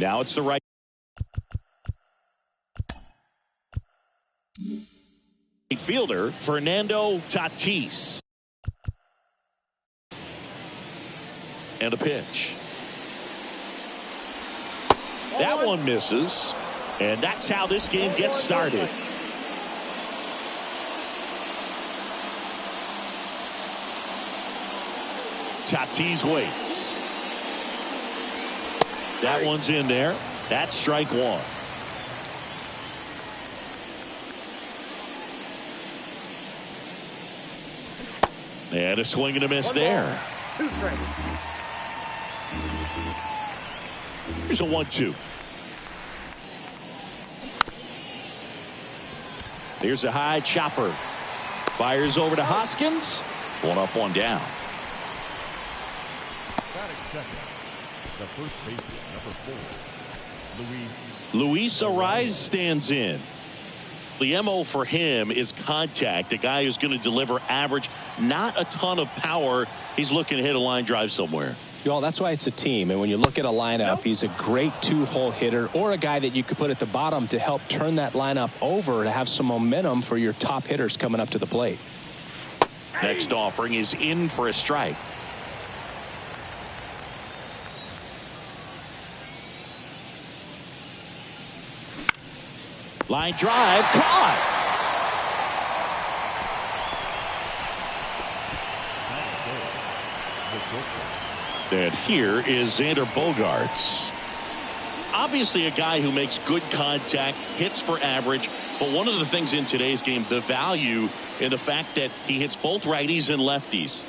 Now it's the right fielder, Fernando Tatis. And a pitch. That one misses. And that's how this game gets started. Tatis waits. That one's in there. That's strike one. And a swing and a miss there. Here's a 1-2. Here's a high chopper. Fires over to Hoskins. One up, one down. The first baseman, number 4, Luis Arraez stands in. The MO for him is contact. A guy who's going to deliver average, not a ton of power. He's looking to hit a line drive somewhere. Well, that's why it's a team. And when you look at a lineup, he's a great two-hole hitter or a guy that you could put at the bottom to help turn that lineup over to have some momentum for your top hitters coming up to the plate. Next offering is in for a strike. Line drive, caught. And here is Xander Bogaerts. Obviously a guy who makes good contact, hits for average, but one of the things in today's game, the value in the fact that he hits both righties and lefties.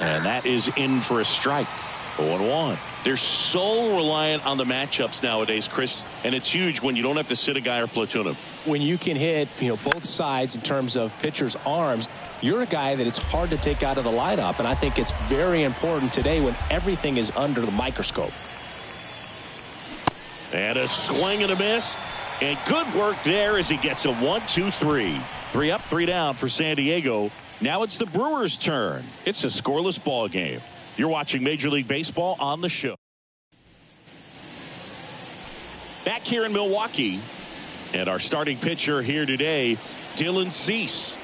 And that is in for a strike. 0-1. They're so reliant on the matchups nowadays, Chris, and it's huge when you don't have to sit a guy or platoon him. When you can hit, both sides in terms of pitchers' arms, you're a guy that it's hard to take out of the lineup, and I think it's very important today when everything is under the microscope. And a swing and a miss, and good work there as he gets a 1-2-3. 3 up, 3 down for San Diego. Now it's the Brewers' turn. It's a scoreless ball game. You're watching Major League Baseball on the show. Back here in Milwaukee, and our starting pitcher here today, Dylan Cease.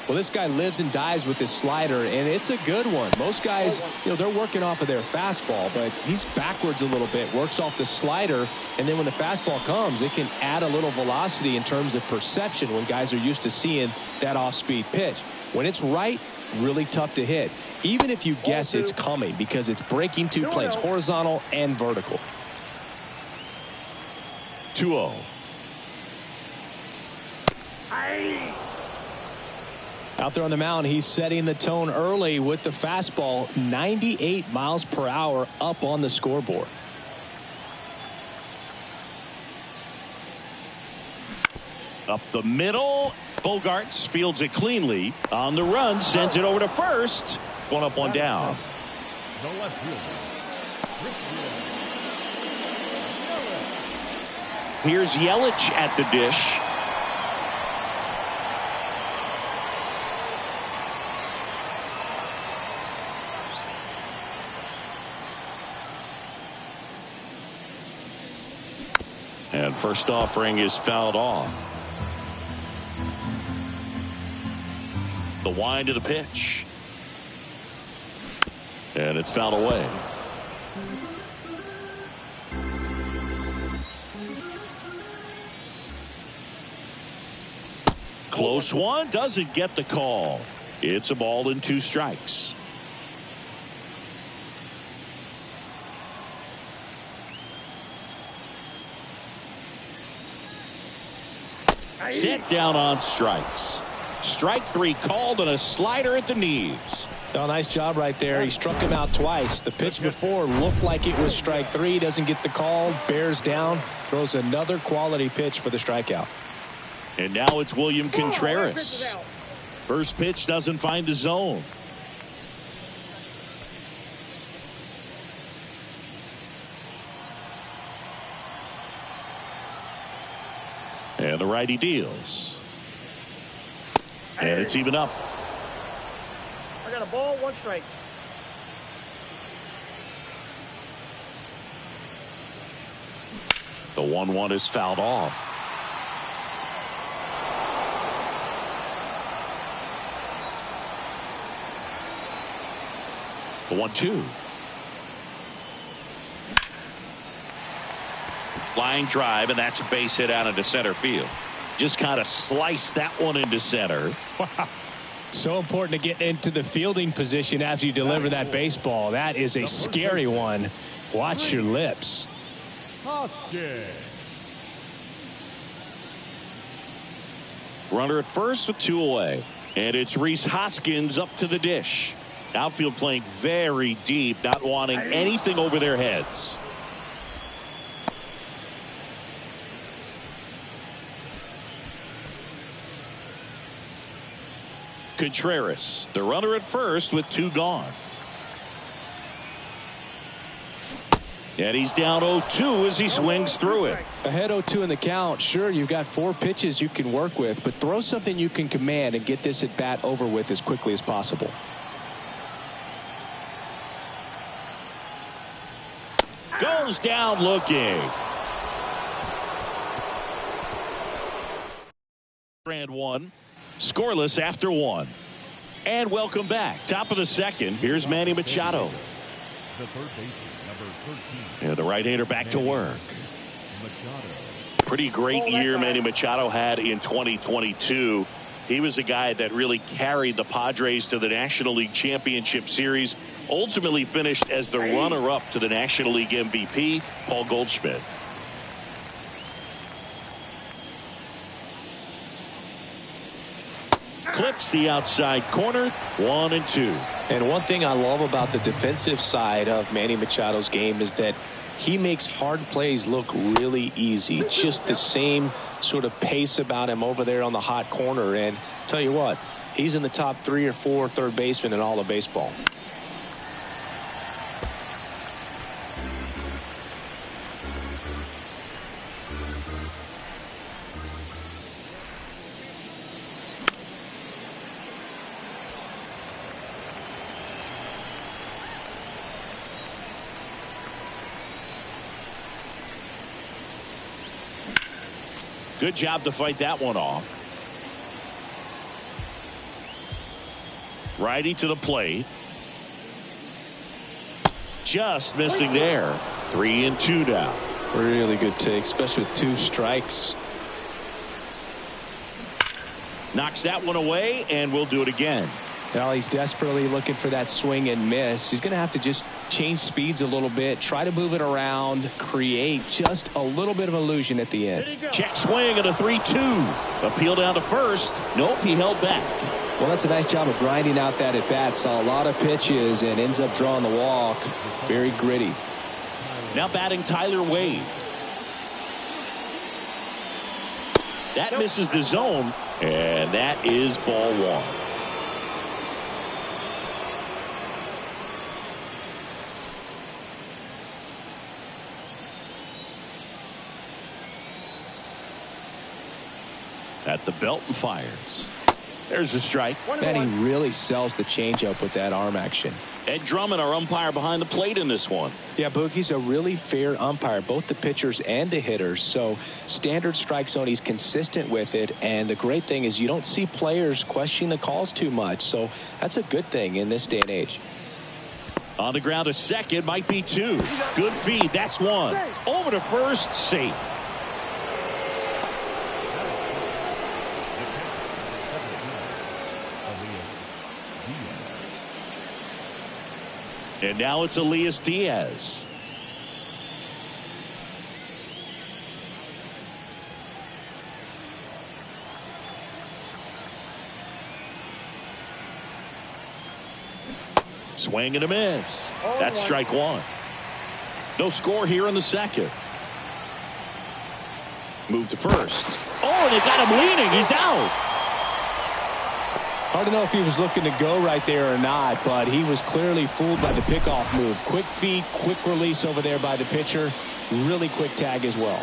Well, this guy lives and dies with his slider, and it's a good one. Most guys, they're working off of their fastball, but he's backwards a little bit, works off the slider, and then when the fastball comes, it can add a little velocity in terms of perception when guys are used to seeing that off-speed pitch. When it's right, really tough to hit, even if you guess it's coming, because it's breaking two planes, horizontal and vertical. 2-0. Out there on the mound, he's setting the tone early with the fastball, 98 miles per hour up on the scoreboard. Up the middle, Bogaerts fields it cleanly. On the run, sends it over to first. 1 up, 1 down. Here's Yelich at the dish. And first offering is fouled off. The wind of the pitch. And it's fouled away. Close one, doesn't get the call. It's a ball and 2 strikes. Set down on strikes. Strike 3 called, and a slider at the knees. Oh, nice job right there. He struck him out twice. The pitch before looked like it was strike 3. Doesn't get the call. Bears down. Throws another quality pitch for the strikeout. And now it's William Contreras. First pitch doesn't find the zone. And the righty deals. And it's even up. I got a ball, 1 strike. The 1-1 is fouled off. The 1-2. Line drive, and that's a base hit out into center field. Just kind of sliced that one into center. Wow. So important to get into the fielding position after you deliver that baseball. That is a scary one. Watch your lips. Runner at first with 2 away. And it's Rhys Hoskins up to the dish. Outfield playing very deep, not wanting anything over their heads. Contreras, the runner at first with 2 gone. And he's down 0-2 as he swings through it. Ahead 0-2 in the count. Sure, you've got 4 pitches you can work with, but throw something you can command and get this at bat over with as quickly as possible. Goes down looking. Strand 1. Scoreless after 1. And welcome back. Top of the second. Here's Manny Machado. The third baseman, number 13. And the right-hander back to work. Pretty great year Manny Machado had in 2022. He was the guy that really carried the Padres to the National League Championship Series. Ultimately finished as the runner-up to the National League MVP, Paul Goldschmidt. Clips the outside corner, 1-2. And one thing I love about the defensive side of Manny Machado's game is that he makes hard plays look really easy. Just the same sort of pace about him over there on the hot corner. And tell you what, he's in the top 3 or 4 third basemen in all of baseball. Good job to fight that one off. Righty to the plate. Just missing there. 3-2 now. Really good take, especially with 2 strikes. Knocks that one away, and we'll do it again. Well, he's desperately looking for that swing and miss. He's going to have to just change speeds a little bit, try to move it around, create just a little bit of illusion at the end. Check swing at a 3-2. Appeal down to first. Nope, he held back. Well, that's a nice job of grinding out that at bat. Saw a lot of pitches and ends up drawing the walk. Very gritty. Now batting Tyler Wade. That misses the zone, and that is ball 1. At the belt and fires. There's a strike. And he really sells the changeup with that arm action. Ed Drummond, our umpire behind the plate in this one. Yeah, Boogie's a really fair umpire, both the pitchers and the hitters. So standard strike zone, he's consistent with it. And the great thing is you don't see players questioning the calls too much. So that's a good thing in this day and age. On the ground to second, might be 2. Good feed, that's 1. Over to first, safe. And now it's Elias Diaz. Swing and a miss. That's strike 1. No score here in the second. Move to first. Oh, they got him leaning. He's out. Hard to know if he was looking to go right there or not, but he was clearly fooled by the pickoff move. Quick feet, quick release over there by the pitcher. Really quick tag as well.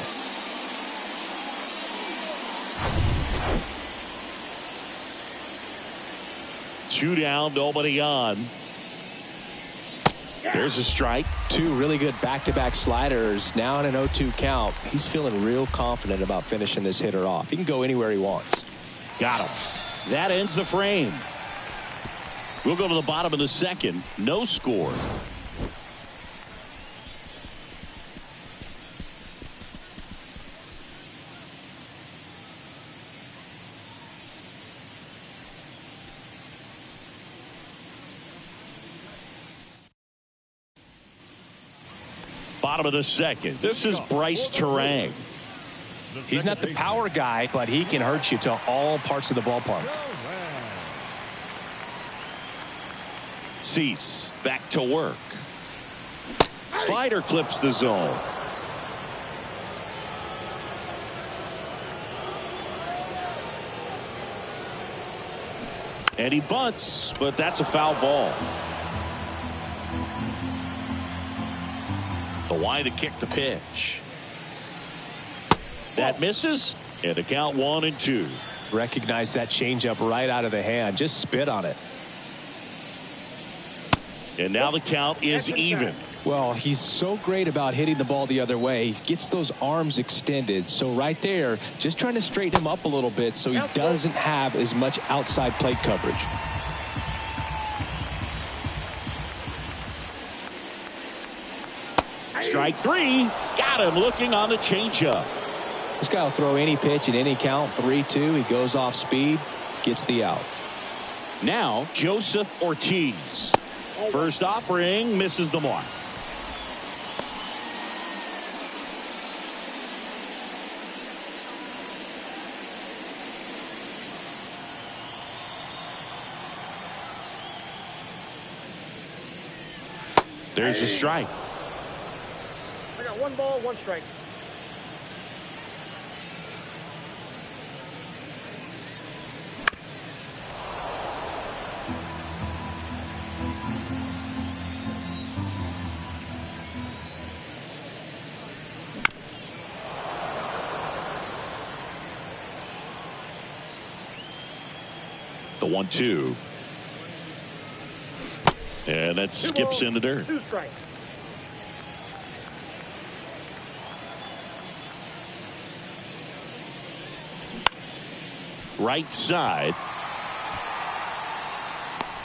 Two down, nobody on. There's a strike. Two really good back-to-back sliders. Now in an 0-2 count. He's feeling real confident about finishing this hitter off. He can go anywhere he wants. Got him. That ends the frame. We'll go to the bottom of the second. No score. Bottom of the second. This is Bryce Terang. He's not the power guy, but he can hurt you to all parts of the ballpark. Cease back to work. Slider clips the zone. And he bunts, but that's a foul ball. The wide to kick the pitch. That misses, and the count 1-2. Recognize that changeup right out of the hand. Just spit on it. And now the count is even. Well, he's so great about hitting the ball the other way. He gets those arms extended. So right there, just trying to straighten him up a little bit so he doesn't have as much outside plate coverage. Strike three. Got him looking on the changeup. This guy will throw any pitch at any count. 3-2. He goes off speed, gets the out. Now Joseph Ortiz. First offering misses the mark. There's a strike. I got 1 ball, 1 strike. The 1-2. And that skips into dirt. 2 strikes. Right side.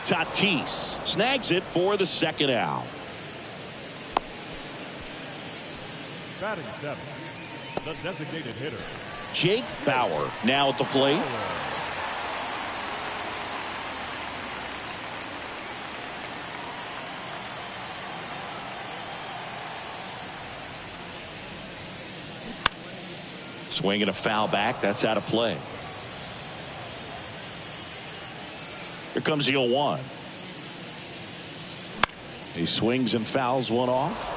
Tatis snags it for the second out. Batting 7, the designated hitter, Jake Bauer now at the plate. Swinging a foul back. That's out of play. Here comes the 0-1. He swings and fouls one off.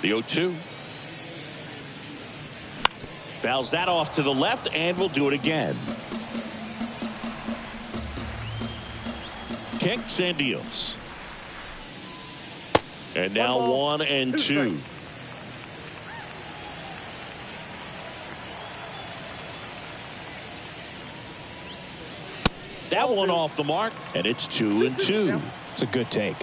The 0-2. Fouls that off to the left and will do it again. Kicks and deals. And now 1-2. That one off the mark, and it's 2-2. It's a good take.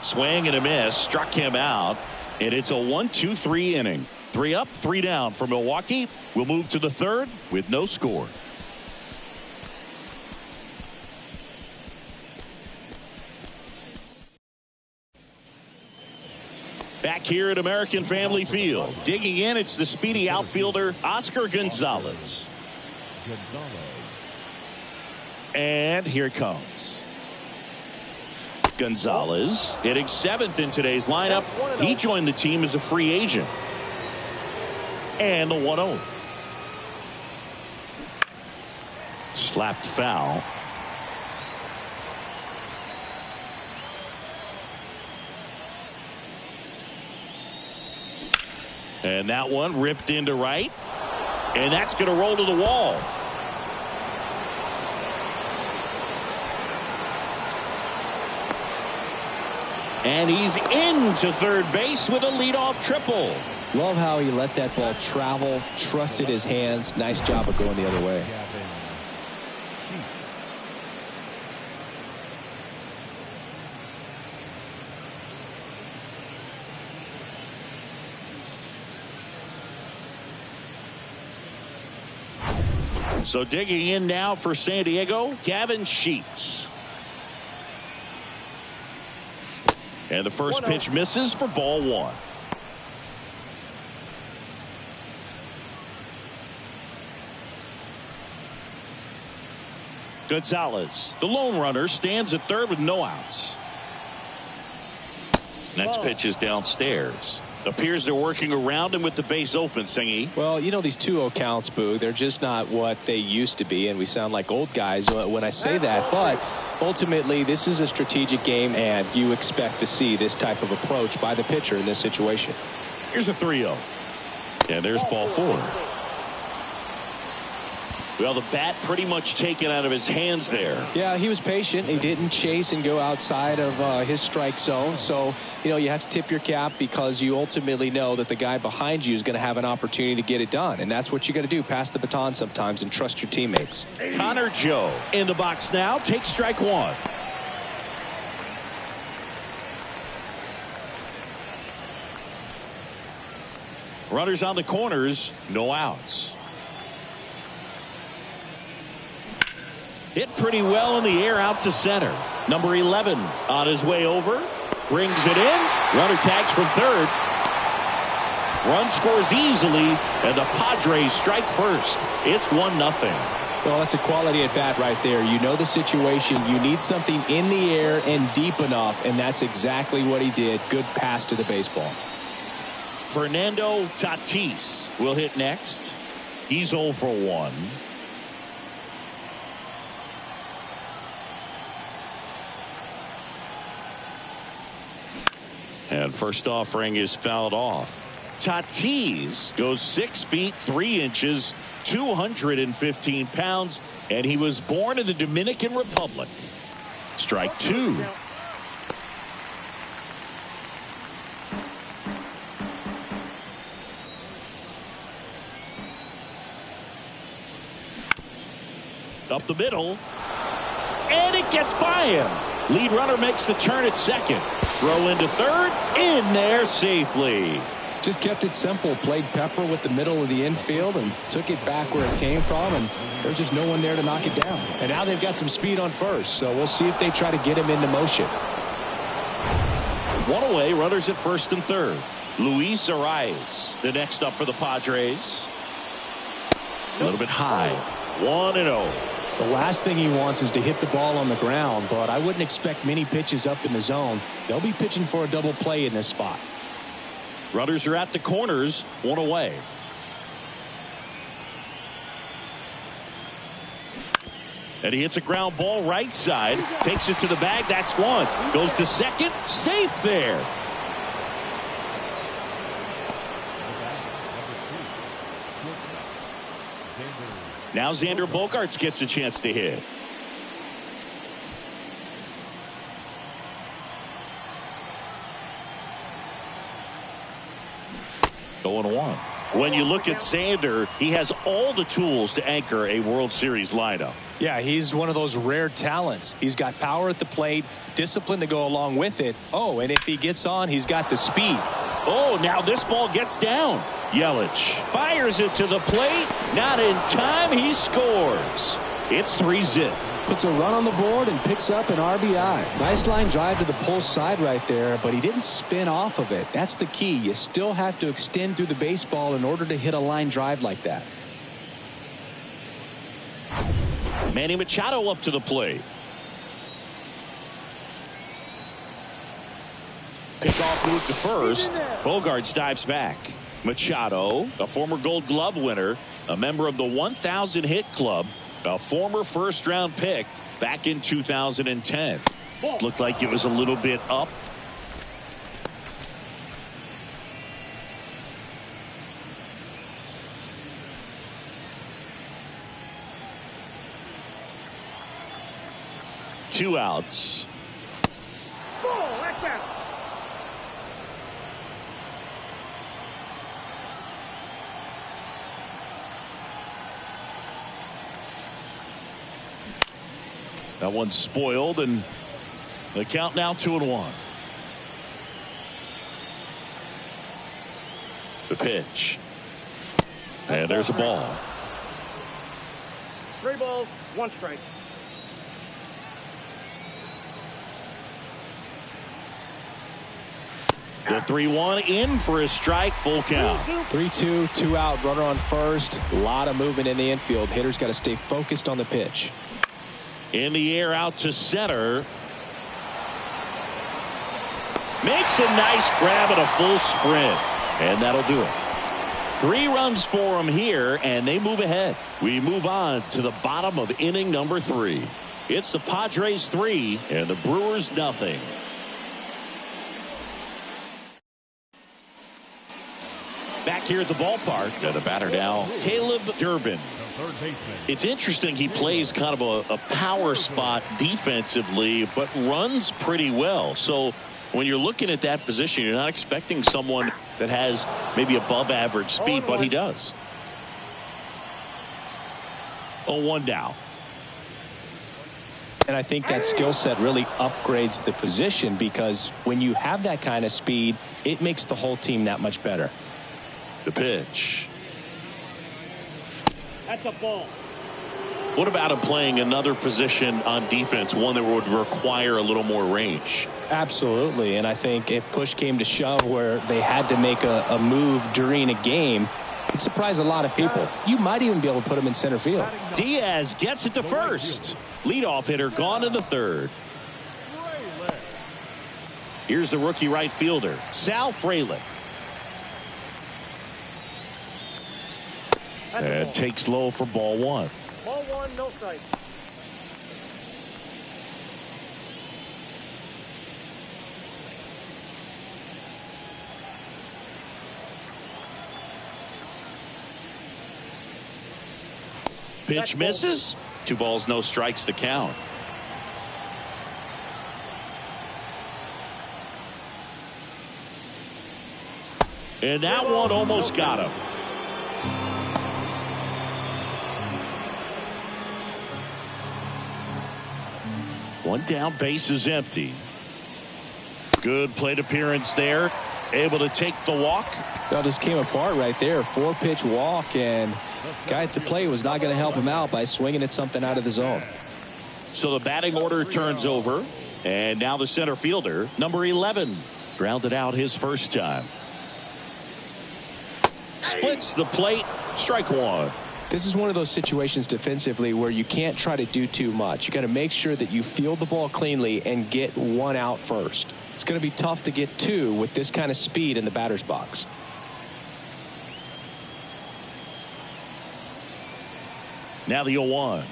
Swing and a miss, struck him out, and it's a 1-2-3 inning. 3 up, 3 down for Milwaukee. We'll move to the third with no score. Back here at American Family Field. Digging in, it's the speedy outfielder, Oscar Gonzalez. And here it comes. Gonzalez hitting 7th in today's lineup. He joined the team as a free agent. And the 1-0. Slapped foul. And that one ripped into right. And that's going to roll to the wall. And he's into third base with a leadoff triple. Love how he let that ball travel, trusted his hands. Nice job of going the other way. So digging in now for San Diego, Gavin Sheets. And the first pitch misses for ball one. Gonzalez, the lone runner, stands at third with no outs. Next pitch is downstairs. Appears they're working around him with the base open, Singy. Well, you know, these 2-0 counts, Boo, they're just not what they used to be, and we sound like old guys when I say that. But ultimately, this is a strategic game, and you expect to see this type of approach by the pitcher in this situation. Here's a 3-0. And there's ball four. Well, the bat pretty much taken out of his hands there. Yeah, he was patient. He didn't chase and go outside of his strike zone. So, you know, you have to tip your cap because you ultimately know that the guy behind you is going to have an opportunity to get it done. And that's what you got to do. Pass the baton sometimes and trust your teammates. Connor Joe in the box now. Takes strike one. Runners on the corners. No outs. Hit pretty well in the air out to center. Number 11 on his way over. Brings it in. Runner tags from third. Run scores easily, and the Padres strike first. It's 1-0. Well, that's a quality at bat right there. You know the situation. You need something in the air and deep enough, and that's exactly what he did. Good pass to the baseball. Fernando Tatis will hit next. He's 0 for 1. And first offering is fouled off. Tatis goes 6 feet 3 inches, 215 pounds, and he was born in the Dominican Republic. Strike two. Up the middle, and it gets by him. Lead runner makes the turn at second. Throw into third, in there safely. Just kept it simple. Played pepper with the middle of the infield and took it back where it came from, and there's just no one there to knock it down. And now they've got some speed on first, so we'll see if they try to get him into motion. One away, runners at first and third. Luis Arias, the next up for the Padres. A little bit high. 1-0. The last thing he wants is to hit the ball on the ground, but I wouldn't expect many pitches up in the zone. They'll be pitching for a double play in this spot. Runners are at the corners, one away. And he hits a ground ball right side, takes it to the bag, that's one. Goes to second, safe there. Now Xander Bogaerts gets a chance to hit. Going one. When you look at Xander, he has all the tools to anchor a World Series lineup. Yeah, he's one of those rare talents. He's got power at the plate, discipline to go along with it. Oh, and if he gets on, he's got the speed. Oh, now this ball gets down. Yelich fires it to the plate. Not in time. He scores. It's 3-0. Puts a run on the board and picks up an RBI. Nice line drive to the pull side right there, but he didn't spin off of it. That's the key. You still have to extend through the baseball in order to hit a line drive like that. Manny Machado up to the plate. Pickoff move to first. Bogaerts dives back. Machado, a former Gold Glove winner, a member of the 1,000 hit club, a former first-round pick back in 2010. Looked like it was a little bit up. Two outs. That one's spoiled, and the count now 2-1. The pitch. And there's a ball. 3 balls, 1 strike. The 3-1 in for a strike, full count. 3-2, 2 out, runner on first. A lot of movement in the infield. Hitter's got to stay focused on the pitch. In the air out to center. Makes a nice grab and a full sprint. And that'll do it. 3 runs for him here, and they move ahead. We move on to the bottom of inning number 3. It's the Padres 3 and the Brewers nothing. Back here at the ballpark, the batter now, Caleb Durbin. It's interesting, he plays kind of a power spot defensively, but runs pretty well. So when you're looking at that position, you're not expecting someone that has maybe above average speed, but he does. 0-1 down. And I think that skill set really upgrades the position, because when you have that kind of speed, it makes the whole team that much better. The pitch. That's a ball. What about him playing another position on defense, one that would require a little more range? Absolutely, and I think if push came to shove where they had to make a move during a game, it'd surprise a lot of people. You might even be able to put him in center field. Diaz gets it to first. Leadoff hitter gone in the third. Here's the rookie right fielder, Sal Frelick. And takes low for ball 1. Ball 1, no strike. Pitch misses. 2 balls, no strikes to count. And that one almost got him. One down, base is empty. Good plate appearance there. Able to take the walk. That just came apart right there. 4-pitch walk, and guy at the plate was not going to help him out by swinging at something out of the zone. So the batting order turns over, and now the center fielder, number 11, grounded out his first time. Splits the plate, strike 1. This is one of those situations defensively where you can't try to do too much. You got to make sure that you field the ball cleanly and get 1 out first. It's going to be tough to get 2 with this kind of speed in the batter's box. Now the 0-1.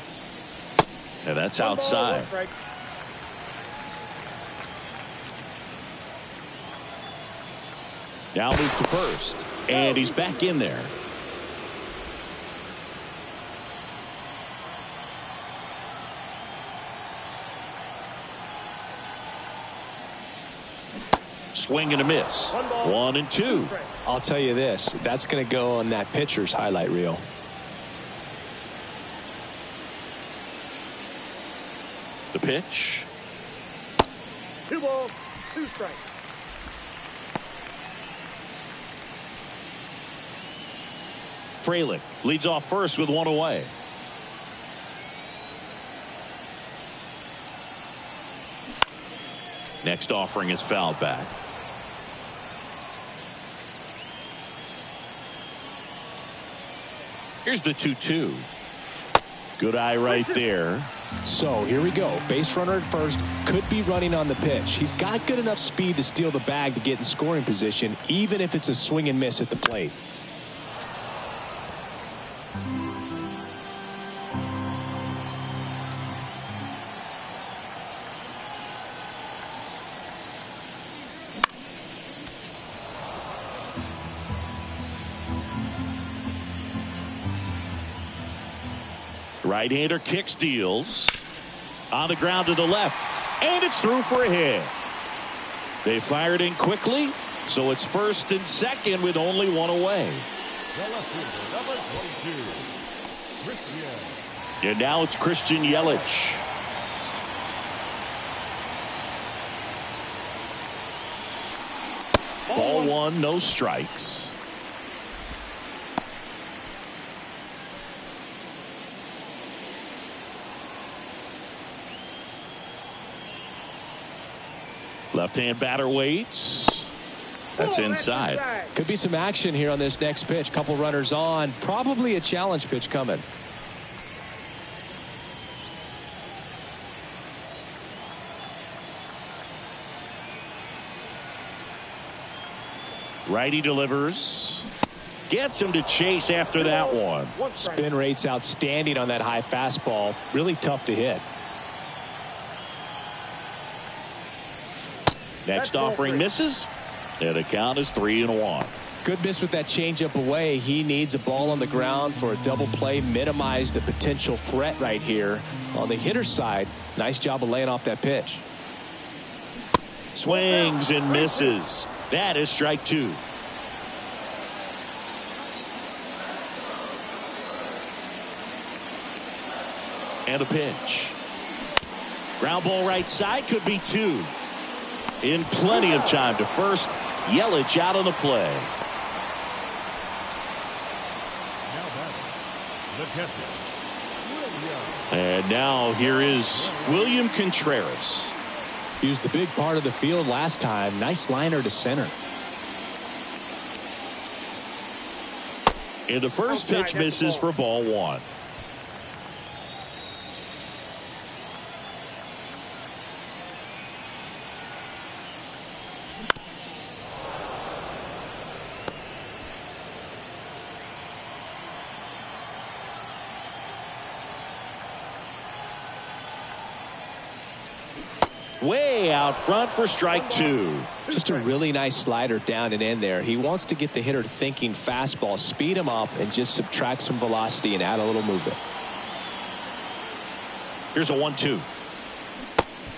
And that's outside. Now move to first. And he's back in there. Swing and a miss. 1 and 2. I'll tell you this, that's going to go on that pitcher's highlight reel. The pitch. 2 balls, 2 strikes. Frelick leads off first with 1 away. Next offering is fouled back. Here's the 2-2. Good eye right there. So here we go. Base runner at first, could be running on the pitch. He's got good enough speed to steal the bag to get in scoring position, even if it's a swing and miss at the plate. Right-hander kicks, deals. On the ground to the left. And it's through for a hit. They fired in quickly, so it's first and second with only 1 away. And now it's Christian Yelich. 1, no strikes. Left-hand batter waits. That's inside. Could be some action here on this next pitch. Couple runners on. Probably a challenge pitch coming. Righty delivers. Gets him to chase after that one. Spin rate's outstanding on that high fastball. Really tough to hit. Next offering misses. And the count is 3-1. Good miss with that changeup away. He needs a ball on the ground for a double play. Minimize the potential threat right here. On the hitter side, nice job of laying off that pitch. Swings and misses. That is strike 2. And a pitch. Ground ball right side, could be 2. In plenty of time to first. Yelich out on the play. Now batting, the catcher, And now here is William Contreras. He was the big part of the field last time. Nice liner to center. And the first pitch misses for ball 1. Way out front for strike 2. Just a really nice slider down and in there. He wants to get the hitter thinking fastball, speed him up, and just subtract some velocity and add a little movement. Here's a 1-2.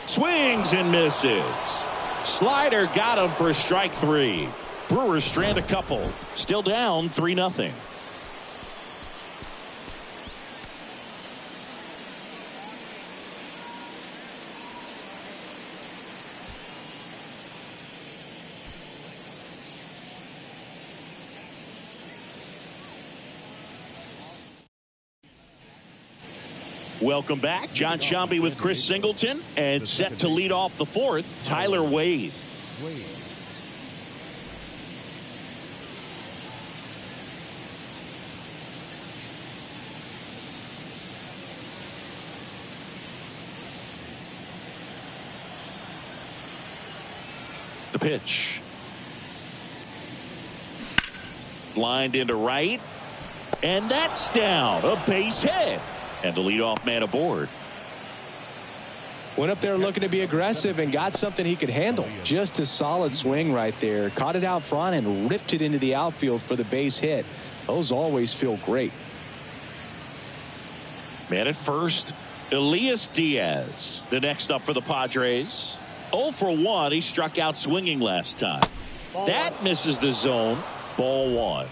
Swings and misses. Slider got him for strike 3. Brewers strand a couple. Still down 3-0. Welcome back. John Shambi with Chris Singleton, and set to lead off the 4th, Tyler Wade. The pitch. Lined into right, and that's down. A base hit. And the leadoff man aboard. Went up there looking to be aggressive and got something he could handle. Just a solid swing right there. Caught it out front and ripped it into the outfield for the base hit. Those always feel great. Man at first, Elias Diaz. The next up for the Padres. 0 for 1. He struck out swinging last time. That misses the zone. Ball 1.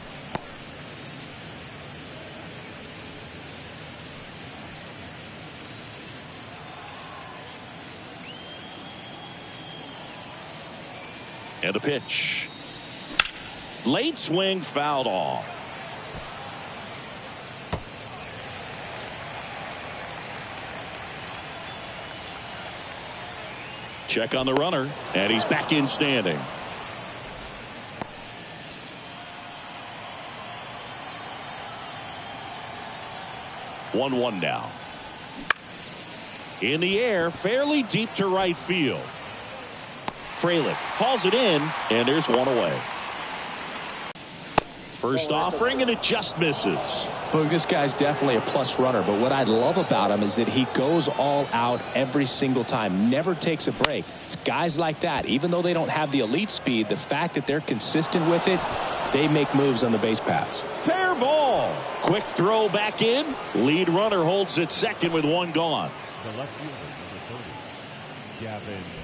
And a pitch. Late swing fouled off. Check on the runner, and he's back in standing. One now. In the air, fairly deep to right field. Frelick hauls it in, and there's one away. First offering, and it just misses. But this guy's definitely a plus runner, but what I love about him is that he goes all out every single time, never takes a break. It's guys like that, even though they don't have the elite speed, the fact that they're consistent with it, they make moves on the base paths. Fair ball. Quick throw back in. Lead runner holds at second with one gone. the left fielder, number 30,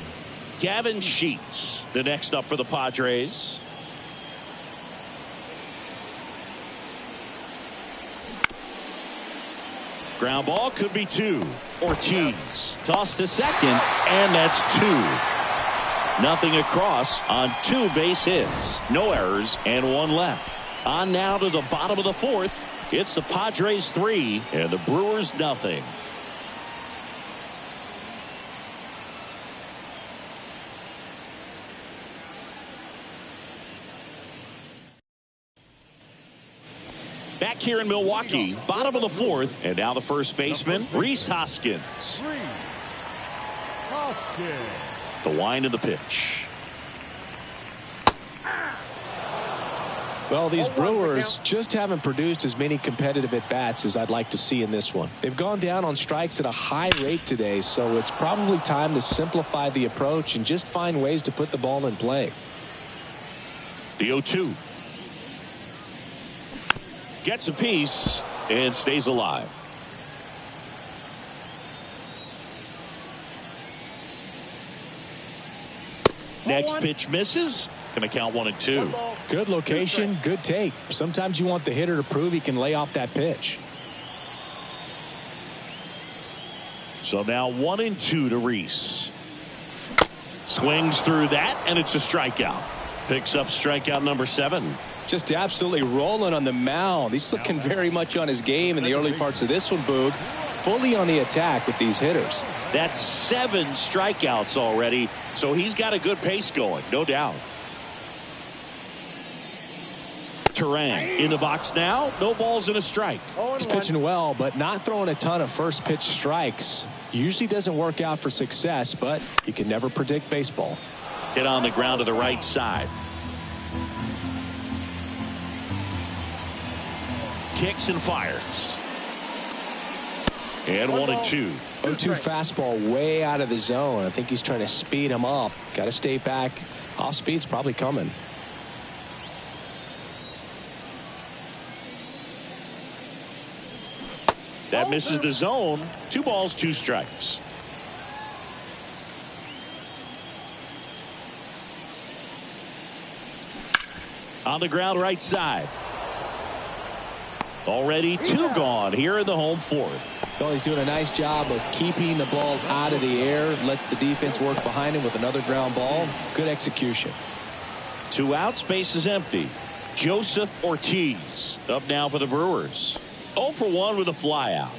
Gavin Sheets, the next up for the Padres. Ground ball could be two. Ortiz tossed to second, and that's two. Nothing across on 2 base hits. No errors and 1 left. On now to the bottom of the 4th. It's the Padres 3 and the Brewers nothing. Back here in Milwaukee, bottom of the 4th, and now the first baseman, Rhys Hoskins. The wind of the pitch. Well, these Brewers just haven't produced as many competitive at-bats as I'd like to see in this one. They've gone down on strikes at a high rate today, so it's probably time to simplify the approach and just find ways to put the ball in play. The 0-2. Gets a piece and stays alive. Next pitch misses. Going to count 1-2. Good location, good take. Sometimes you want the hitter to prove he can lay off that pitch. So now 1-2 to Rhys. Swings through that, and it's a strikeout. Picks up strikeout number 7. Just absolutely rolling on the mound. He's looking very much on his game in the early parts of this one, Boog. Fully on the attack with these hitters. That's 7 strikeouts already, so he's got a good pace going, no doubt. Turan in the box now. No balls and a strike. He's pitching well, but not throwing a ton of first pitch strikes. Usually doesn't work out for success, but you can never predict baseball. Hit on the ground to the right side. Kicks and fires. And 1-2. 0-2 fastball way out of the zone. I think he's trying to speed him up. Got to stay back. Off speed's probably coming. That misses the zone. 2 balls, 2 strikes. On the ground right side. Already 2 gone here in the home 4th. Well, he's doing a nice job of keeping the ball out of the air. Lets the defense work behind him with another ground ball. Good execution. 2 outs, base is empty. Joseph Ortiz up now for the Brewers. 0 for 1 with a fly out.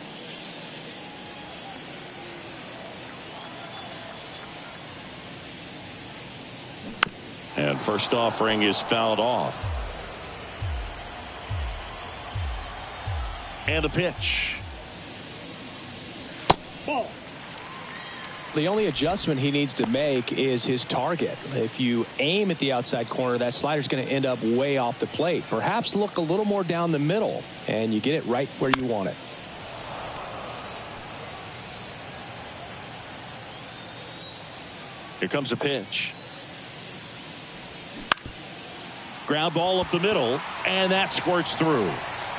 And first offering is fouled off. And a pitch. Ball. The only adjustment he needs to make is his target. If you aim at the outside corner, that slider's going to end up way off the plate. Perhaps look a little more down the middle, and you get it right where you want it. Here comes a pitch. Ground ball up the middle, and that squirts through.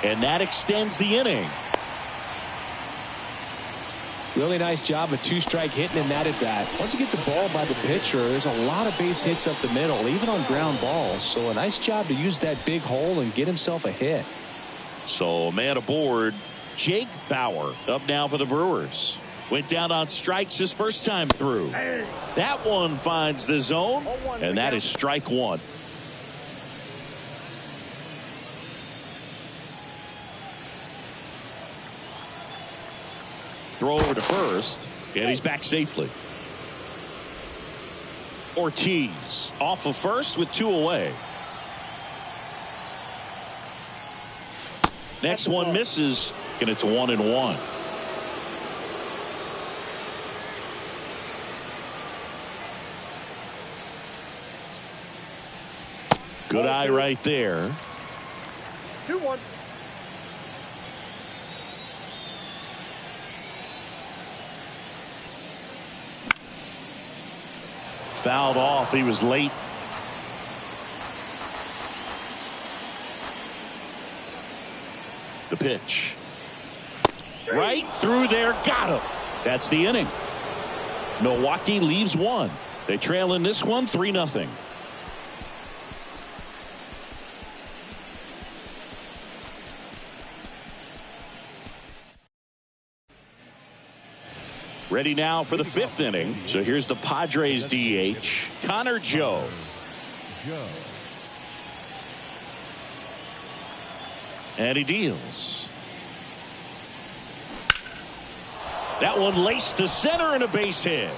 And that extends the inning. Really nice job of 2-strike hitting in that at bat. Once you get the ball by the pitcher, there's a lot of base hits up the middle, even on ground balls. So a nice job to use that big hole and get himself a hit. So a man aboard, Jake Bauer up now for the Brewers. Went down on strikes his first time through. That one finds the zone, and that is strike 1. Throw over to first, and he's back safely. Ortiz off of first with 2 away. Next one misses, and it's 1-1. Good eye right there. 2-1. Fouled off. He was late. The pitch. Right through there. Got him. That's the inning. Milwaukee leaves 1. They trail in this one 3-0. Ready now for the 5th inning. So here's the Padres DH, Connor Joe. And he deals. That one laced to center and a base hit.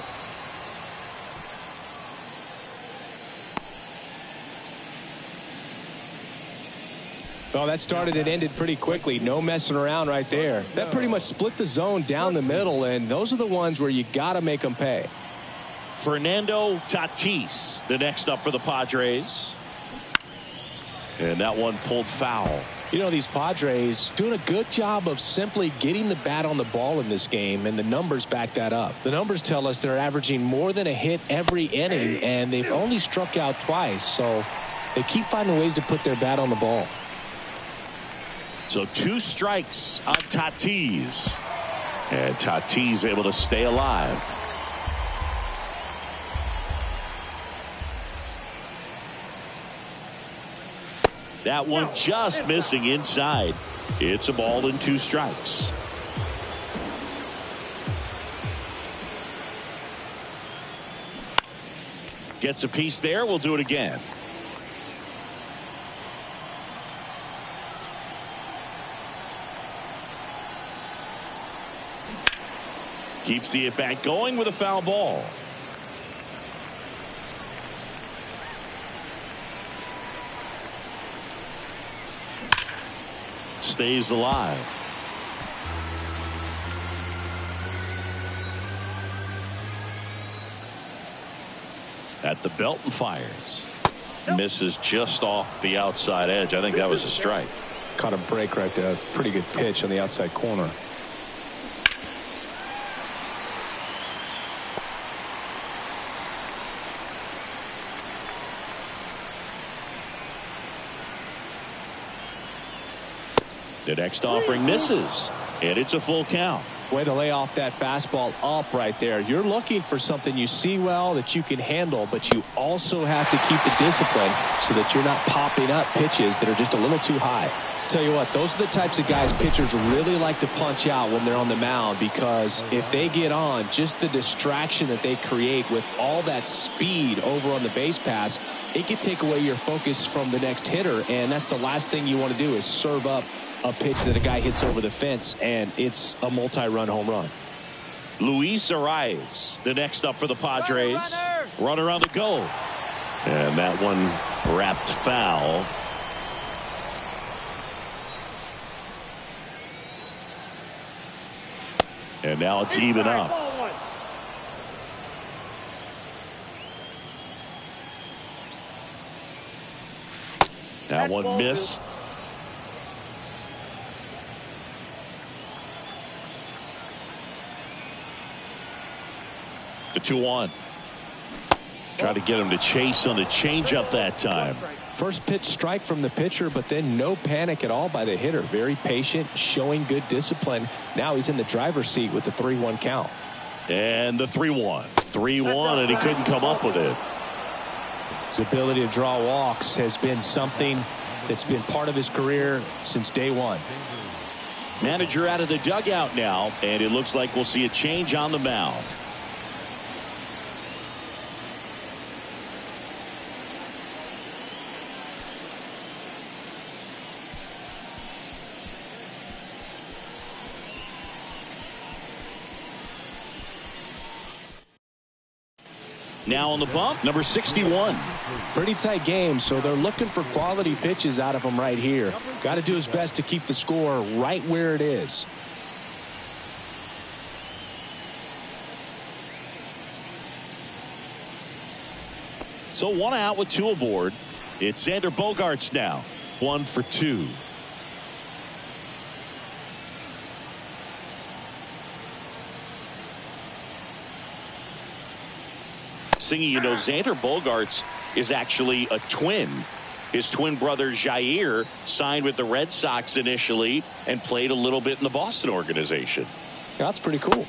Well, that started and ended pretty quickly. No messing around right there. That pretty much split the zone down the middle, and those are the ones where you got to make them pay. Fernando Tatis, the next up for the Padres. And that one pulled foul. You know, these Padres doing a good job of simply getting the bat on the ball in this game, and the numbers back that up. The numbers tell us they're averaging more than a hit every inning, and they've only struck out twice, so they keep finding ways to put their bat on the ball. So 2 strikes on Tatis. And Tatis able to stay alive. That one just missing inside. It's a ball and 2 strikes. Gets a piece there. We'll do it again. Keeps the at-bat going with a foul ball. Stays alive. At the belt and fires. Misses just off the outside edge. I think that was a strike. Caught a break right there. Pretty good pitch on the outside corner. The next offering misses, and it's a full count. Way to lay off that fastball up right there. You're looking for something you see well that you can handle, but you also have to keep the discipline so that you're not popping up pitches that are just a little too high. Tell you what, those are the types of guys pitchers really like to punch out when they're on the mound, because if they get on, just the distraction that they create with all that speed over on the base pass, it could take away your focus from the next hitter, and that's the last thing you want to do is serve up a pitch that a guy hits over the fence, and it's a multi-run home run. Luis Arias, the next up for the Padres. Runner on the go. And that one wrapped foul. And now it's even up. That one missed. The 2-1. Try to get him to chase on the changeup that time. First pitch strike from the pitcher, but then no panic at all by the hitter. Very patient, showing good discipline. Now he's in the driver's seat with the 3-1 count. And the 3-1. 3-1, and he couldn't come up with it. His ability to draw walks has been something that's been part of his career since day one. Manager out of the dugout now, and it looks like we'll see a change on the mound. Now on the bump, number 61. Pretty tight game, so they're looking for quality pitches out of him right here. Got to do his best to keep the score right where it is. So 1 out with 2 aboard. It's Xander Bogaerts now. 1 for 2. Singing, you know, Xander Bogaerts is actually a twin. His twin brother Jair signed with the Red Sox initially and played a little bit in the Boston organization. That's pretty cool.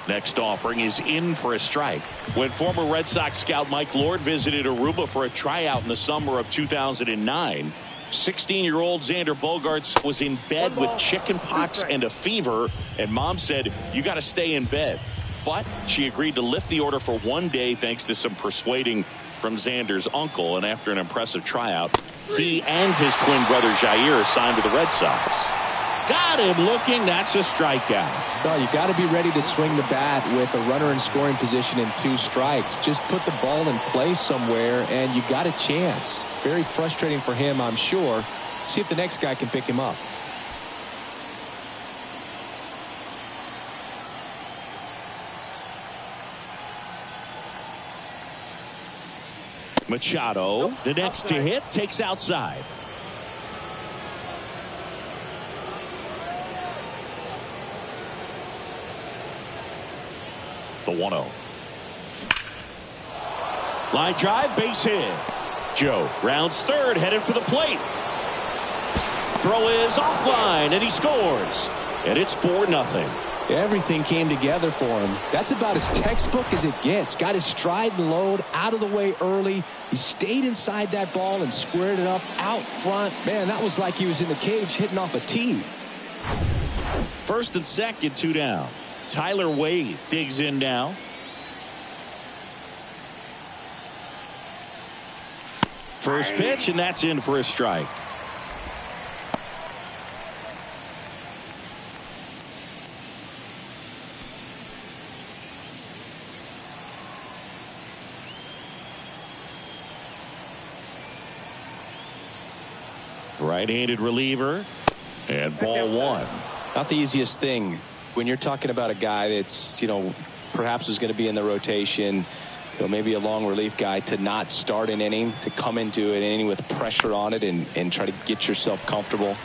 Next offering is in for a strike. When former Red Sox scout Mike Lord visited Aruba for a tryout in the summer of 2009, 16-year-old Xander Bogaerts was in bed with chicken pox and a fever, and mom said, "You got to stay in bed." but she agreed to lift the order for 1 day thanks to some persuading from Xander's uncle. And after an impressive tryout, he and his twin brother Jair signed with the Red Sox. Got him looking. That's a strikeout. No, you got to be ready to swing the bat with a runner in scoring position and 2 strikes. Just put the ball in play somewhere and you got a chance. Very frustrating for him, I'm sure. See if the next guy can pick him up. Machado, the next to hit, takes outside. The 1-0. Line drive, base hit. Joe rounds third, headed for the plate. Throw is offline, and he scores. And it's 4-0. Everything came together for him. That's about as textbook as it gets. Got his stride and load out of the way early. He stayed inside that ball and squared it up out front. Man, that was like he was in the cage hitting off a tee. First and second, 2 down. Tyler Wade digs in now. First pitch, and that's in for a strike. Right-handed reliever, and ball 1. Not the easiest thing when you're talking about a guy that's, perhaps is going to be in the rotation, maybe a long relief guy, to not start an inning, to come into an inning with pressure on it and try to get yourself comfortable.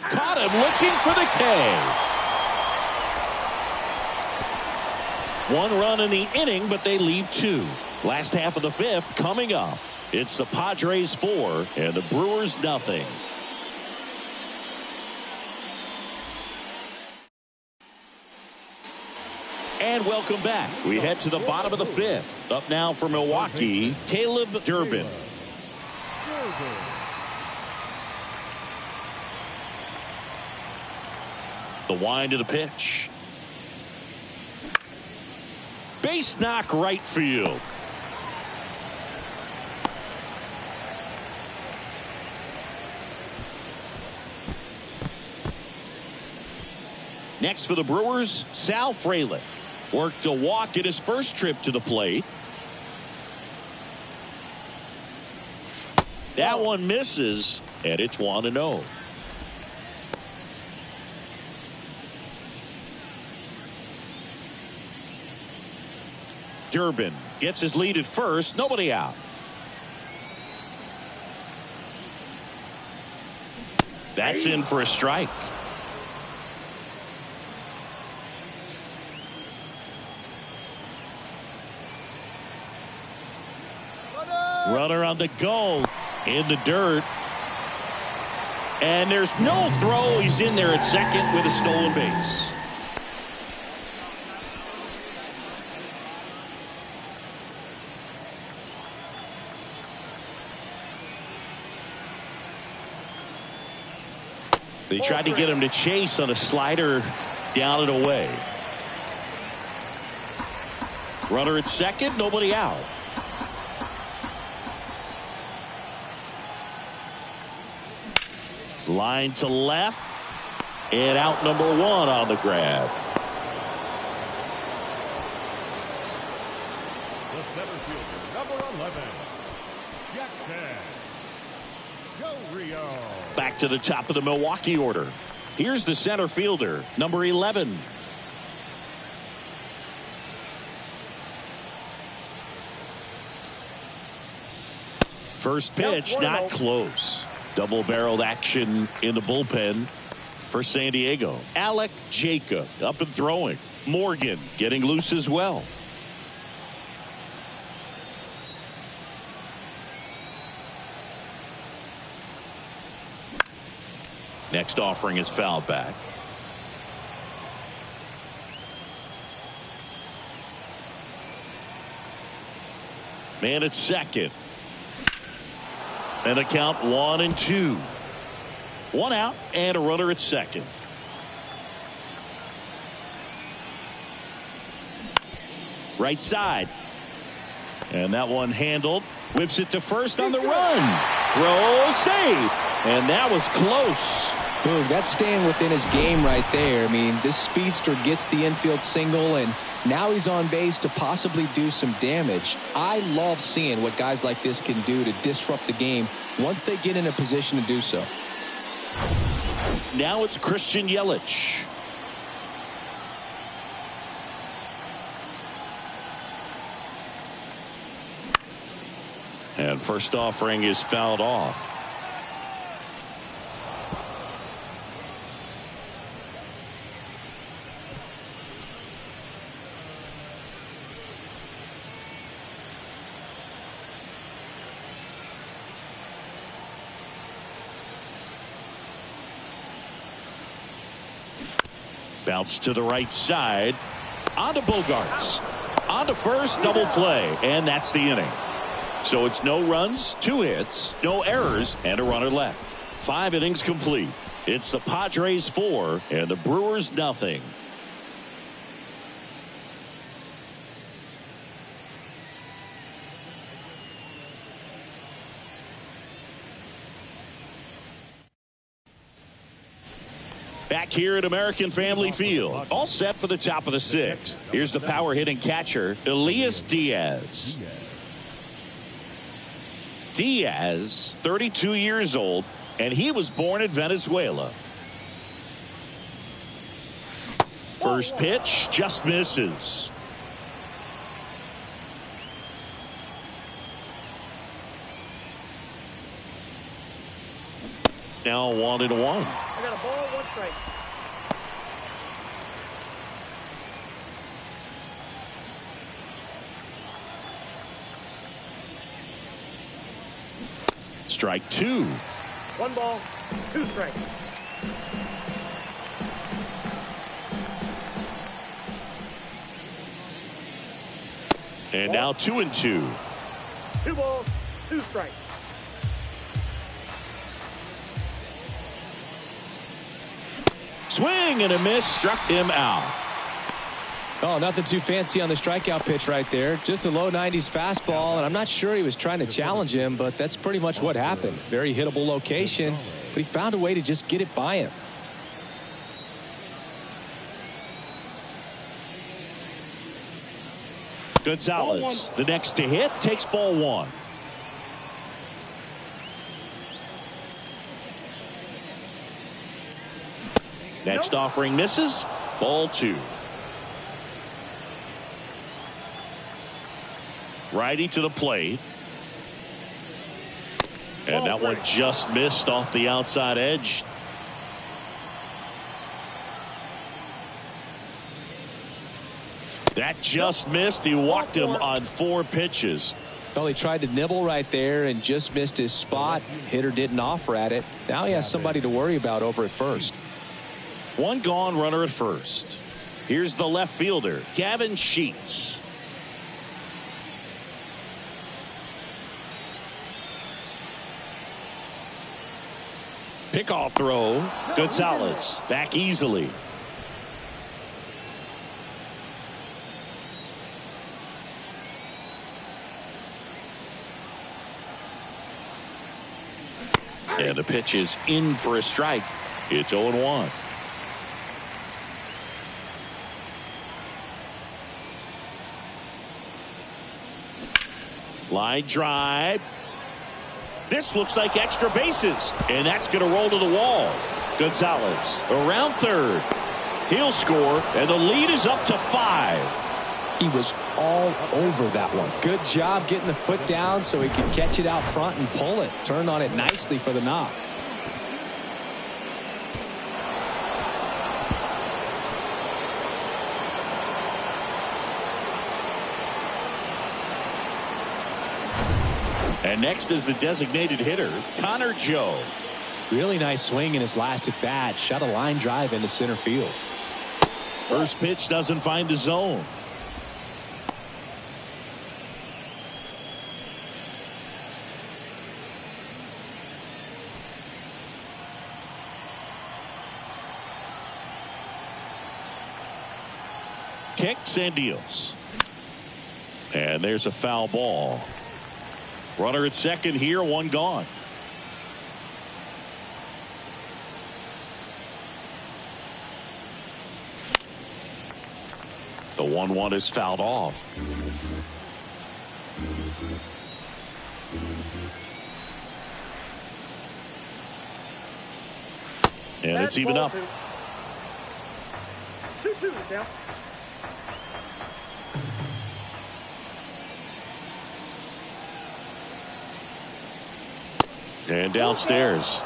Caught him looking for the K. 1 run in the inning, but they leave 2. Last half of the 5th coming up. It's the Padres 4 and the Brewers 0. And welcome back. We head to the bottom of the 5th. Up now for Milwaukee, Caleb Durbin. The wind of the pitch. Base knock right field. Next for the Brewers, Sal Frelick. Worked a walk in his first trip to the plate. That one misses, and it's 1-0. Durbin gets his lead at first. Nobody out. That's in for a strike. Runner on the go in the dirt. And there's no throw. He's in there at second with a stolen base. They tried to get him to chase on a slider down and away. Runner at second, nobody out. Line to left, and out number 1 on the grab. The center fielder, number 11, Jackson Rio. Back to the top of the Milwaukee order. Here's the center fielder, number 11. First pitch, not close. Double-barreled action in the bullpen for San Diego. Alec Jacob up and throwing. Morgan getting loose as well. Next offering is fouled back. Man at second. And the count 1-2. One out and a runner at second. Right side. And that one handled. Whips it to first on the run. Throw, save. And that was close. Boom, that's staying within his game right there. I mean, this speedster gets the infield single, and now he's on base to possibly do some damage. I love seeing what guys like this can do to disrupt the game once they get in a position to do so. Now it's Christian Yelich. And first offering is fouled off. Bounce to the right side. On to Bogarts. On to first, double play. And that's the inning. So it's no runs, 2 hits, no errors, and a runner left. 5 innings complete. It's the Padres 4 and the Brewers nothing. Back here at American Family Field. All set for the top of the 6th. Here's the power hitting catcher, Elias Diaz. Diaz, 32 years old, and he was born in Venezuela. First pitch just misses. Now 1-1. I got a ball, 1 strike. Strike 2. 1 ball, 2 strikes. And now 2-2. 2 balls, 2 strikes. Swing and a miss, struck him out. Oh, nothing too fancy on the strikeout pitch right there. Just a low 90s fastball, and I'm not sure he was trying to challenge him, but that's pretty much what happened. Very hittable location, but he found a way to just get it by him. Gonzalez, the next to hit, takes ball 1. Next offering misses. Ball 2. Righty to the plate. And that one just missed off the outside edge. That just missed. He walked him on 4 pitches. Well, he tried to nibble right there and just missed his spot. Hitter didn't offer at it. Now he has somebody to worry about over at first. 1 gone, runner at first. Here's the left fielder, Gavin Sheets. Pickoff throw. Gonzalez back easily. And the pitch is in for a strike. It's 0-1. Line drive. This looks like extra bases, and that's going to roll to the wall. Gonzalez around third. He'll score, and the lead is up to 5. He was all over that one. Good job getting the foot down so he could catch it out front and pull it. Turned on it nicely for the knock. And next is the designated hitter, Connor Joe. Really nice swing in his last at bat. Shot a line drive into center field. First pitch doesn't find the zone. kicks and deals. And there's a foul ball. Runner at second here, one gone. The 1-1 is fouled off. And it's even up. 2-2 now. And downstairs.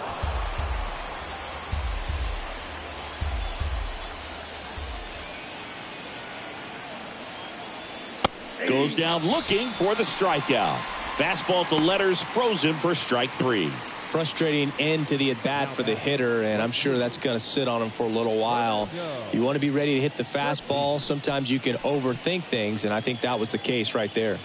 Goes down looking for the strikeout. Fastball to letters, frozen for strike 3. Frustrating end to the at-bat for the hitter, and I'm sure that's going to sit on him for a little while. You want to be ready to hit the fastball. Sometimes you can overthink things, and I think that was the case right there.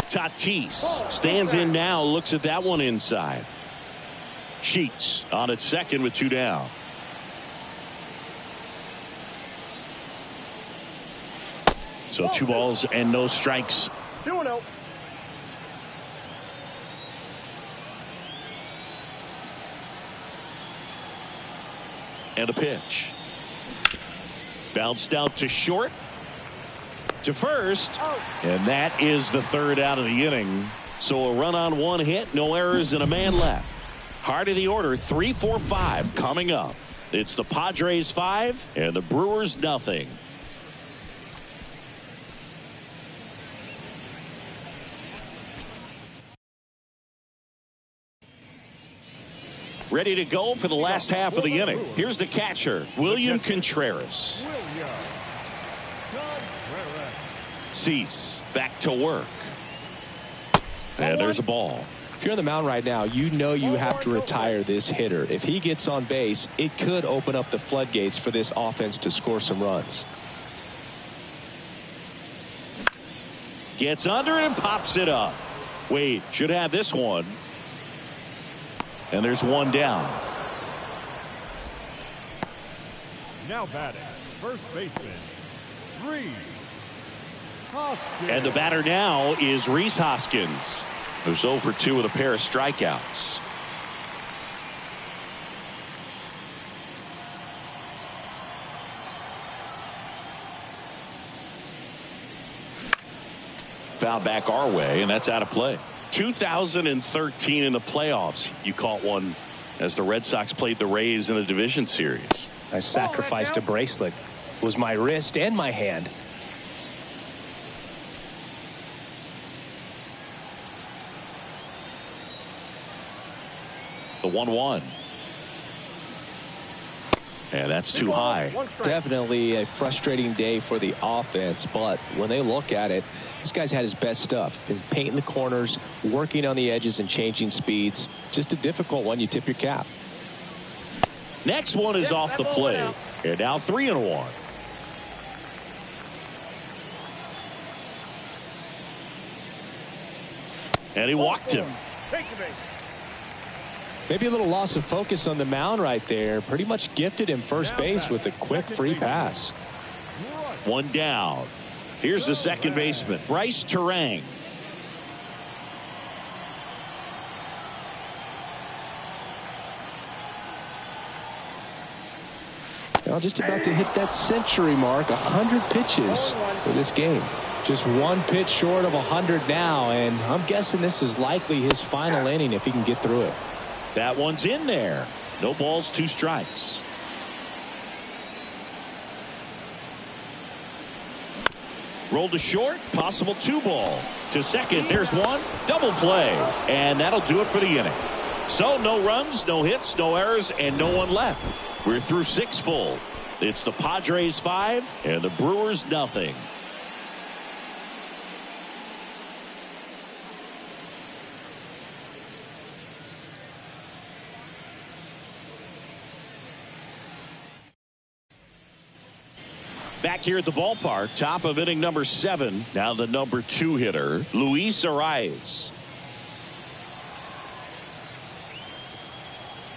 Tatis stands in now, looks at that one inside. Sheets on at second with 2 down. So 2 balls and no strikes. 2-0. And a pitch. Bounced out to short. To first. And that is the 3rd out of the inning. So a run on 1 hit, no errors, and a man left. Heart of the order, 3, 4, 5 coming up. It's the Padres 5 and the Brewers nothing. Ready to go for the last half of the inning. Here's the catcher, William Contreras. Cease back to work. And there's a ball. If you're on the mound right now, you know you have to retire this hitter. If he gets on base, it could open up the floodgates for this offense to score some runs. Gets under it and pops it up. Wade should have this one. And there's 1 down. Now batting, first baseman, Rhys Hoskins. And the batter now is Rhys Hoskins, who's 0 for 2 with a pair of strikeouts. Foul back our way, and that's out of play. 2013 in the playoffs, you caught one as the Red Sox played the Rays in the division series. I sacrificed a bracelet. It was my wrist and my hand. The 1-1. And that's too high. Definitely a frustrating day for the offense, but when they look at it, this guy's had his best stuff. He's painting the corners, working on the edges and changing speeds. Just a difficult one. You tip your cap. Next one is off the plate. And now 3-1. And he walked him. Maybe a little loss of focus on the mound right there. Pretty much gifted him first base with a quick free pass. 1 down. Here's the second baseman, Bryce Terang. Now just about to hit that century mark, 100 pitches for this game. Just 1 pitch short of 100 now, and I'm guessing this is likely his final inning if he can get through it. That one's in there. No balls, 2 strikes. Rolled to short, possible 2-ball. To second, there's 1. Double play. And that'll do it for the inning. So no runs, no hits, no errors, and no one left. We're through 6 full. It's the Padres 5 and the Brewers nothing. Back here at the ballpark, top of inning number 7. Now the number 2 hitter, Luis Arias.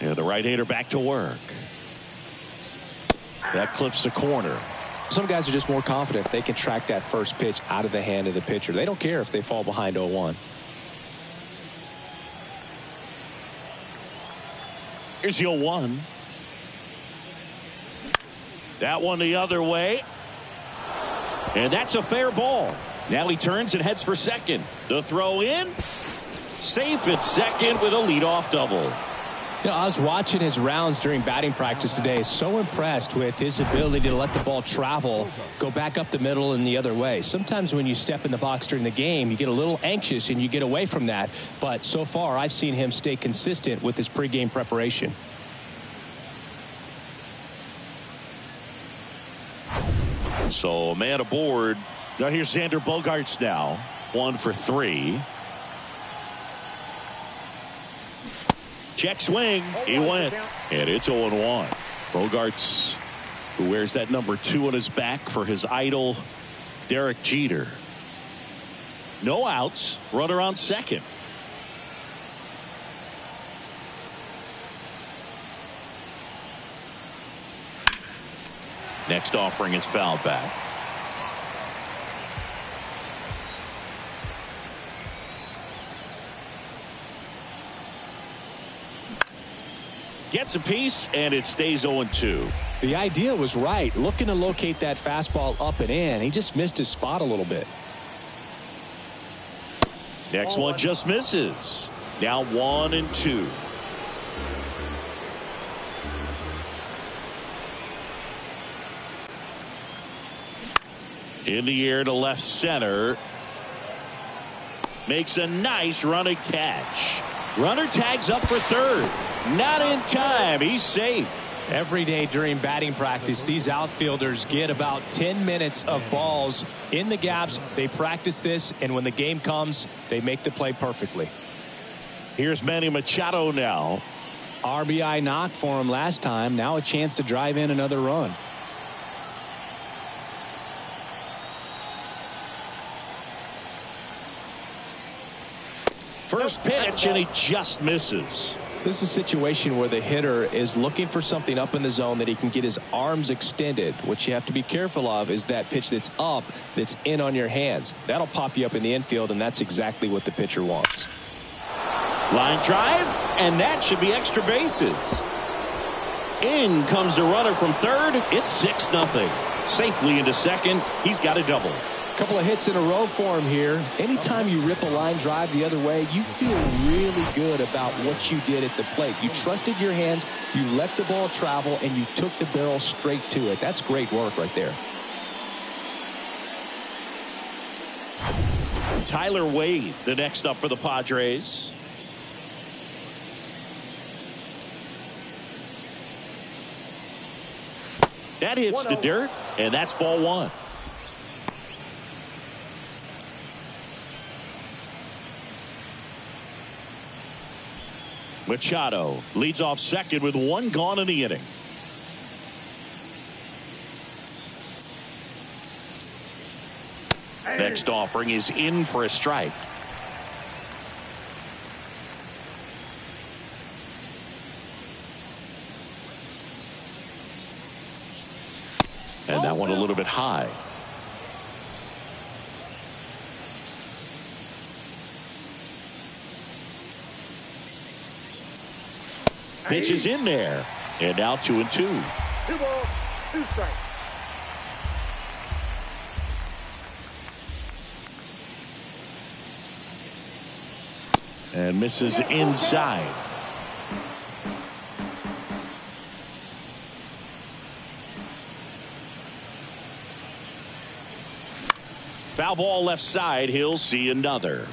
And the right-hander back to work. That clips the corner. Some guys are just more confident they can track that first pitch out of the hand of the pitcher. They don't care if they fall behind 0-1. Here's the 0-1. That one the other way. And that's a fair ball. Now he turns and heads for second. The throw in. Safe at second with a leadoff double. You know, I was watching his rounds during batting practice today. So impressed with his ability to let the ball travel, go back up the middle and the other way. Sometimes when you step in the box during the game, you get a little anxious and you get away from that. But so far, I've seen him stay consistent with his pregame preparation. So man aboard. Now here's Xander Bogaerts now. 1 for 3. Check swing. He went. And it's 0-1. Bogaerts, who wears that number 2 on his back for his idol, Derek Jeter. No outs. Runner on second. Next offering is fouled back. Gets a piece, and it stays 0-2. The idea was right. Looking to locate that fastball up and in. He just missed his spot a little bit. Next one just misses. Now 1-2. In the air to left center. Makes a nice running catch. Runner tags up for third. Not in time. He's safe. Every day during batting practice, these outfielders get about 10 minutes of balls in the gaps. They practice this, and when the game comes, they make the play perfectly. Here's Manny Machado now. RBI knock for him last time. Now a chance to drive in another run. First pitch, and he just misses. This is a situation where the hitter is looking for something up in the zone that he can get his arms extended. What you have to be careful of is that pitch that's up, that's in on your hands. That'll pop you up in the infield, and that's exactly what the pitcher wants. Line drive, and that should be extra bases. In comes the runner from third. It's 6-0. Safely into second. He's got a double. Couple of hits in a row for him here. Anytime you rip a line drive the other way, you feel really good about what you did at the plate. You trusted your hands, you let the ball travel, and you took the barrel straight to it. That's great work right there. Tyler Wade, the next up for the Padres. That hits the dirt, and that's ball 1. Machado leads off second with 1 gone in the inning. Next offering is in for a strike. And that one a little bit high. Pitch is in there. And now 2-2. 2 balls, 2 strikes. And misses inside. Foul ball left side. He'll see another.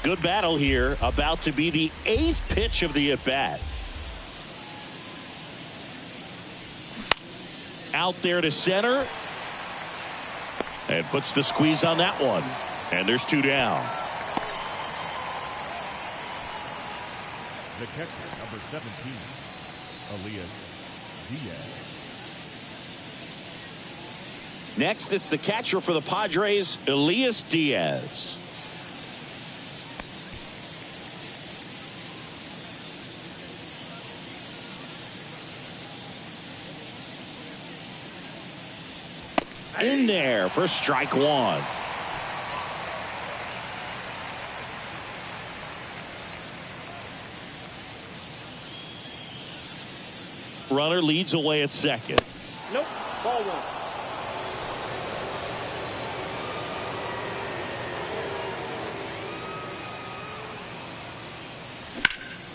Good battle here. About to be the 8th pitch of the at-bat. Out there to center. And puts the squeeze on that one. And there's 2 down. The catcher, number 17, Elias Next, it's the catcher for the Padres, Elias Diaz. In there for strike one. Runner leads away at second. Nope. Ball one.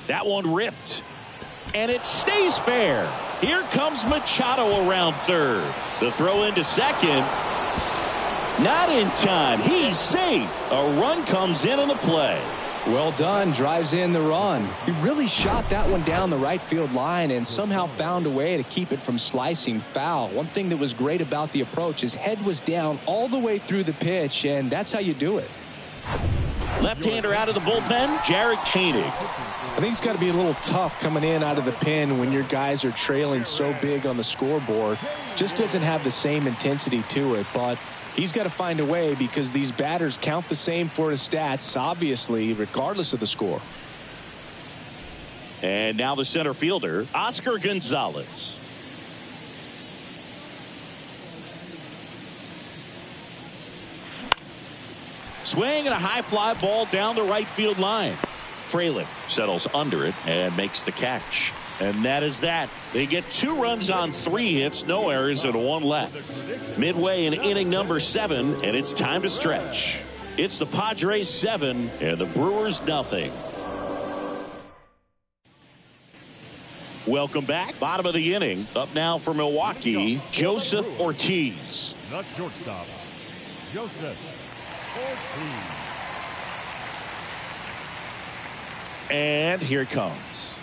That one ripped. And it stays fair. Here comes Machado around third. The throw into second. Not in time. He's safe. A run comes in on the play. Well done. Drives in the run. He really shot that one down the right field line and somehow found a way to keep it from slicing foul. One thing that was great about the approach, his head was down all the way through the pitch, and that's how you do it. Left-hander out of the bullpen, Jared Koenig. I think it's got to be a little tough coming in out of the pen when your guys are trailing so big on the scoreboard. Just doesn't have the same intensity to it, but he's got to find a way because these batters count the same for his stats, obviously, regardless of the score. And now the center fielder, Oscar Gonzalez. Swing and a high fly ball down the right field line. Fralin settles under it and makes the catch. And that is that. They get 2 runs on 3 hits, no errors, and 1 left. Midway in inning number 7, and it's time to stretch. It's the Padres 7 and the Brewers nothing. Welcome back. Bottom of the inning. Up now for Milwaukee, Joseph Ortiz. The shortstop, Joseph Ortiz. And here it comes.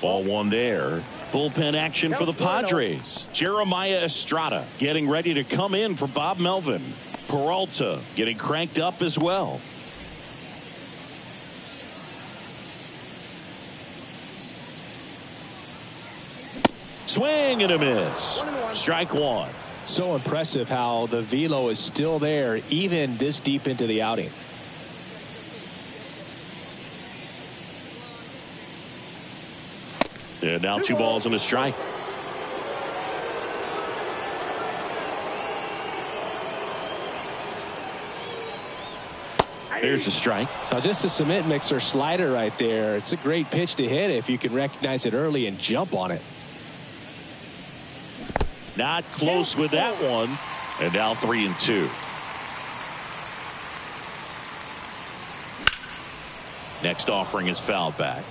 Ball one there. Bullpen action for the Padres. Jeremiah Estrada getting ready to come in for Bob Melvin. Peralta getting cranked up as well. Swing and a miss. Strike one. So impressive how the velo is still there even this deep into the outing. And now 2 balls and a strike. There's the strike. Now just a cement mixer slider right there. It's a great pitch to hit if you can recognize it early and jump on it. Not close with that one. And now 3-2. Next offering is fouled back.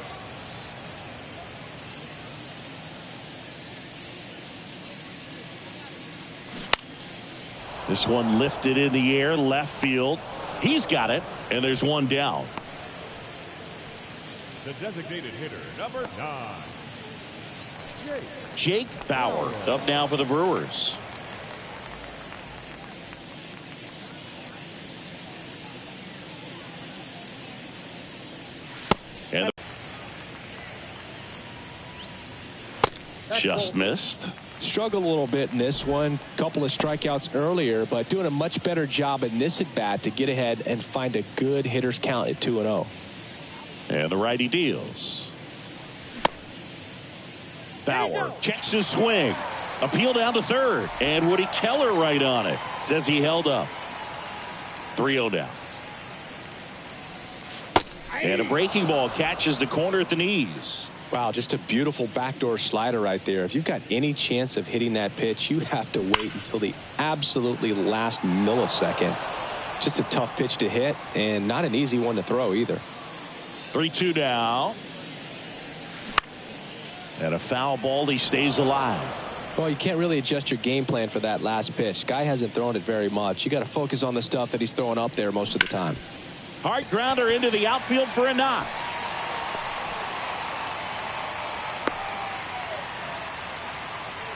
This one lifted in the air, left field. He's got it, and there's one down. The designated hitter, number 9. Jake Bauer up now for the Brewers. And just missed. Struggled a little bit in this one. Couple of strikeouts earlier, but doing a much better job in this at bat to get ahead and find a good hitter's count at 2-0. And the righty deals. Bauer checks his swing. Appeal down to third. And Woody Keller right on it. Says he held up. 3-0 down. And a breaking ball catches the corner at the knees. Wow, just a beautiful backdoor slider right there. If you've got any chance of hitting that pitch, you have to wait until the absolutely last millisecond. Just a tough pitch to hit and not an easy one to throw either. 3-2 now. And a foul ball. He stays alive. Well, you can't really adjust your game plan for that last pitch. Guy hasn't thrown it very much. You got to focus on the stuff that he's throwing up there most of the time. Hard grounder into the outfield for a knock.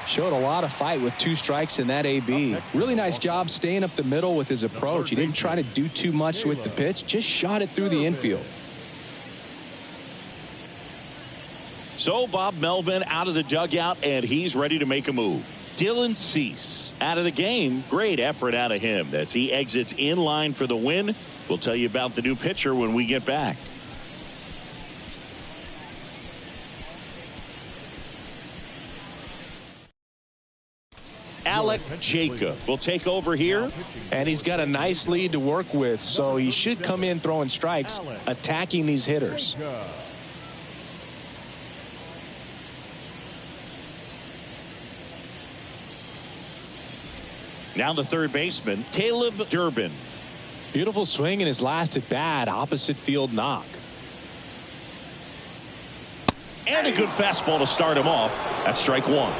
Showed a lot of fight with 2 strikes in that AB. Really nice job staying up the middle with his approach. He didn't try to do too much with the pitch, just shot it through the infield. So Bob Melvin out of the dugout, and he's ready to make a move. Dylan Cease out of the game. Great effort out of him as he exits in line for the win. We'll tell you about the new pitcher when we get back. Alec Jacob will take over here. And he's got a nice lead to work with, so he should come in throwing strikes, attacking these hitters. Now the third baseman, Caleb Durbin. Beautiful swing in his last at bat, opposite field knock. And a good fastball to start him off. That's strike one.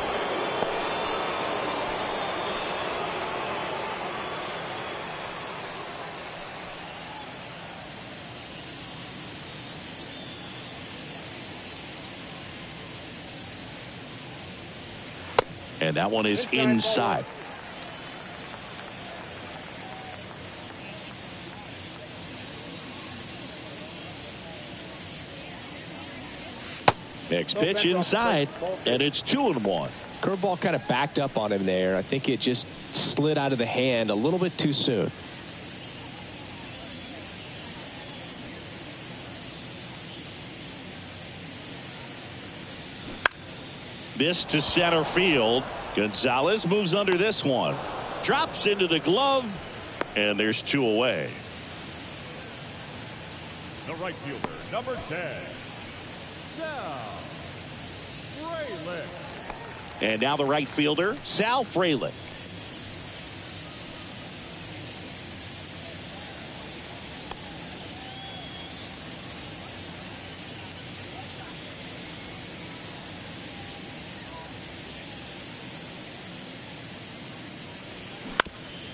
And that one is inside. Next pitch inside, and it's 2-1. Curveball kind of backed up on him there. I think it just slid out of the hand a little bit too soon. This to center field. Gonzalez moves under this one. Drops into the glove, and there's 2 away. The right fielder, number 10, Sal Frelick. And now the right fielder, Sal Frelick.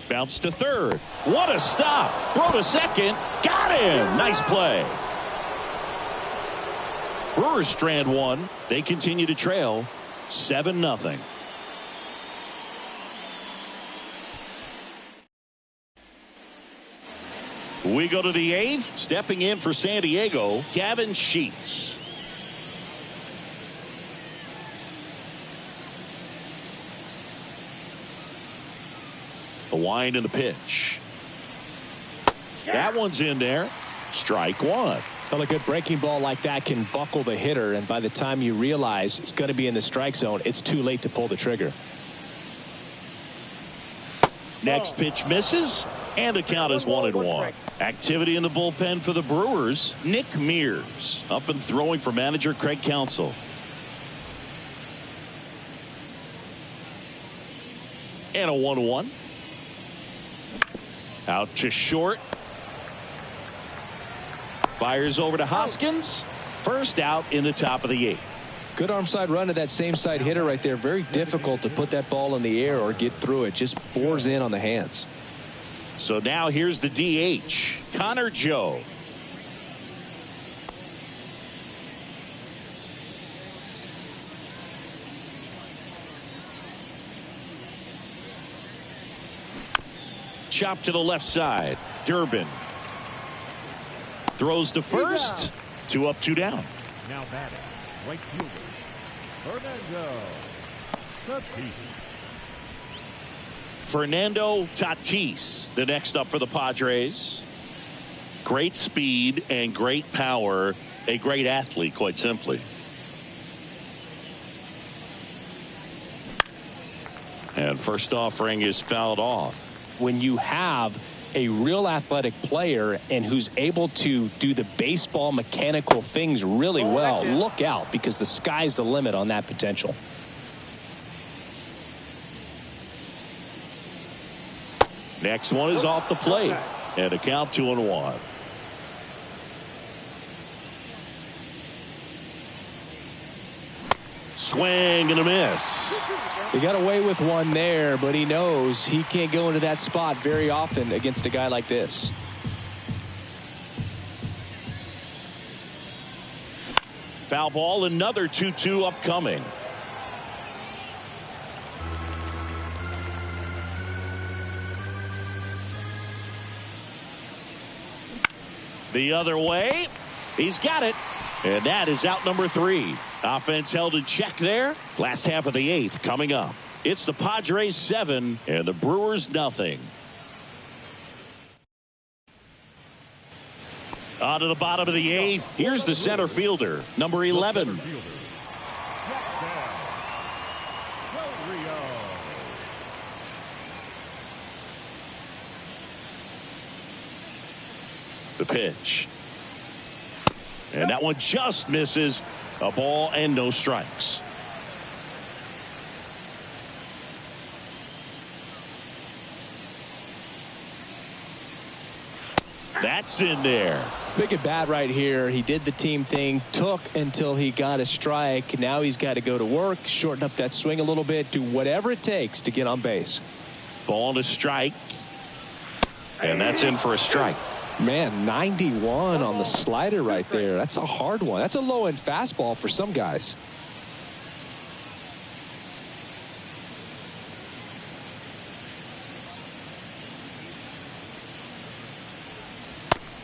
Bounce to third. What a stop. Throw to second. Got him. Nice play. Brewers strand one. They continue to trail 7-0. We go to the 8th. Stepping in for San Diego, Gavin Sheets. The wind and the pitch. That one's in there. Strike one. Well, a good breaking ball like that can buckle the hitter, and by the time you realize it's going to be in the strike zone, it's too late to pull the trigger. Next pitch misses, and the count is 1-1. Activity in the bullpen for the Brewers. Nick Mears up and throwing for manager Craig Counsell. And a 1-1. Out to short. Fires over to Hoskins. First out in the top of the 8th. Good arm side run to that same side hitter right there. Very difficult to put that ball in the air or get through it. Just bores in on the hands. So now here's the DH, Connor Joe. Chop to the left side. Durbin throws to first. 2 up, 2 down. Now batting, right fielder, Fernando Tatis, the next up for the Padres. Great speed and great power. A great athlete, quite simply. And first offering is fouled off. When you have a real athletic player and who's able to do the baseball mechanical things really well, look out, because the sky's the limit on that potential. Next one is off the plate, and a count 2-1. Swing and a miss. He got away with one there, but he knows he can't go into that spot very often against a guy like this. Foul ball, another 2-2 upcoming. The other way. He's got it. And that is out number 3. Offense held in check there. Last half of the 8th coming up. It's the Padres 7 and the Brewers nothing. On to the bottom of the 8th. Here's the center fielder, number 11. The pitch. And that one just misses. A ball and no strikes. That's in there. Big at bat right here. He did the team thing, took until he got a strike. Now he's got to go to work, shorten up that swing a little bit, do whatever it takes to get on base. Ball and a strike. And that's in for a strike. Man, 91 on the slider right there. That's a hard one. That's a low-end fastball for some guys.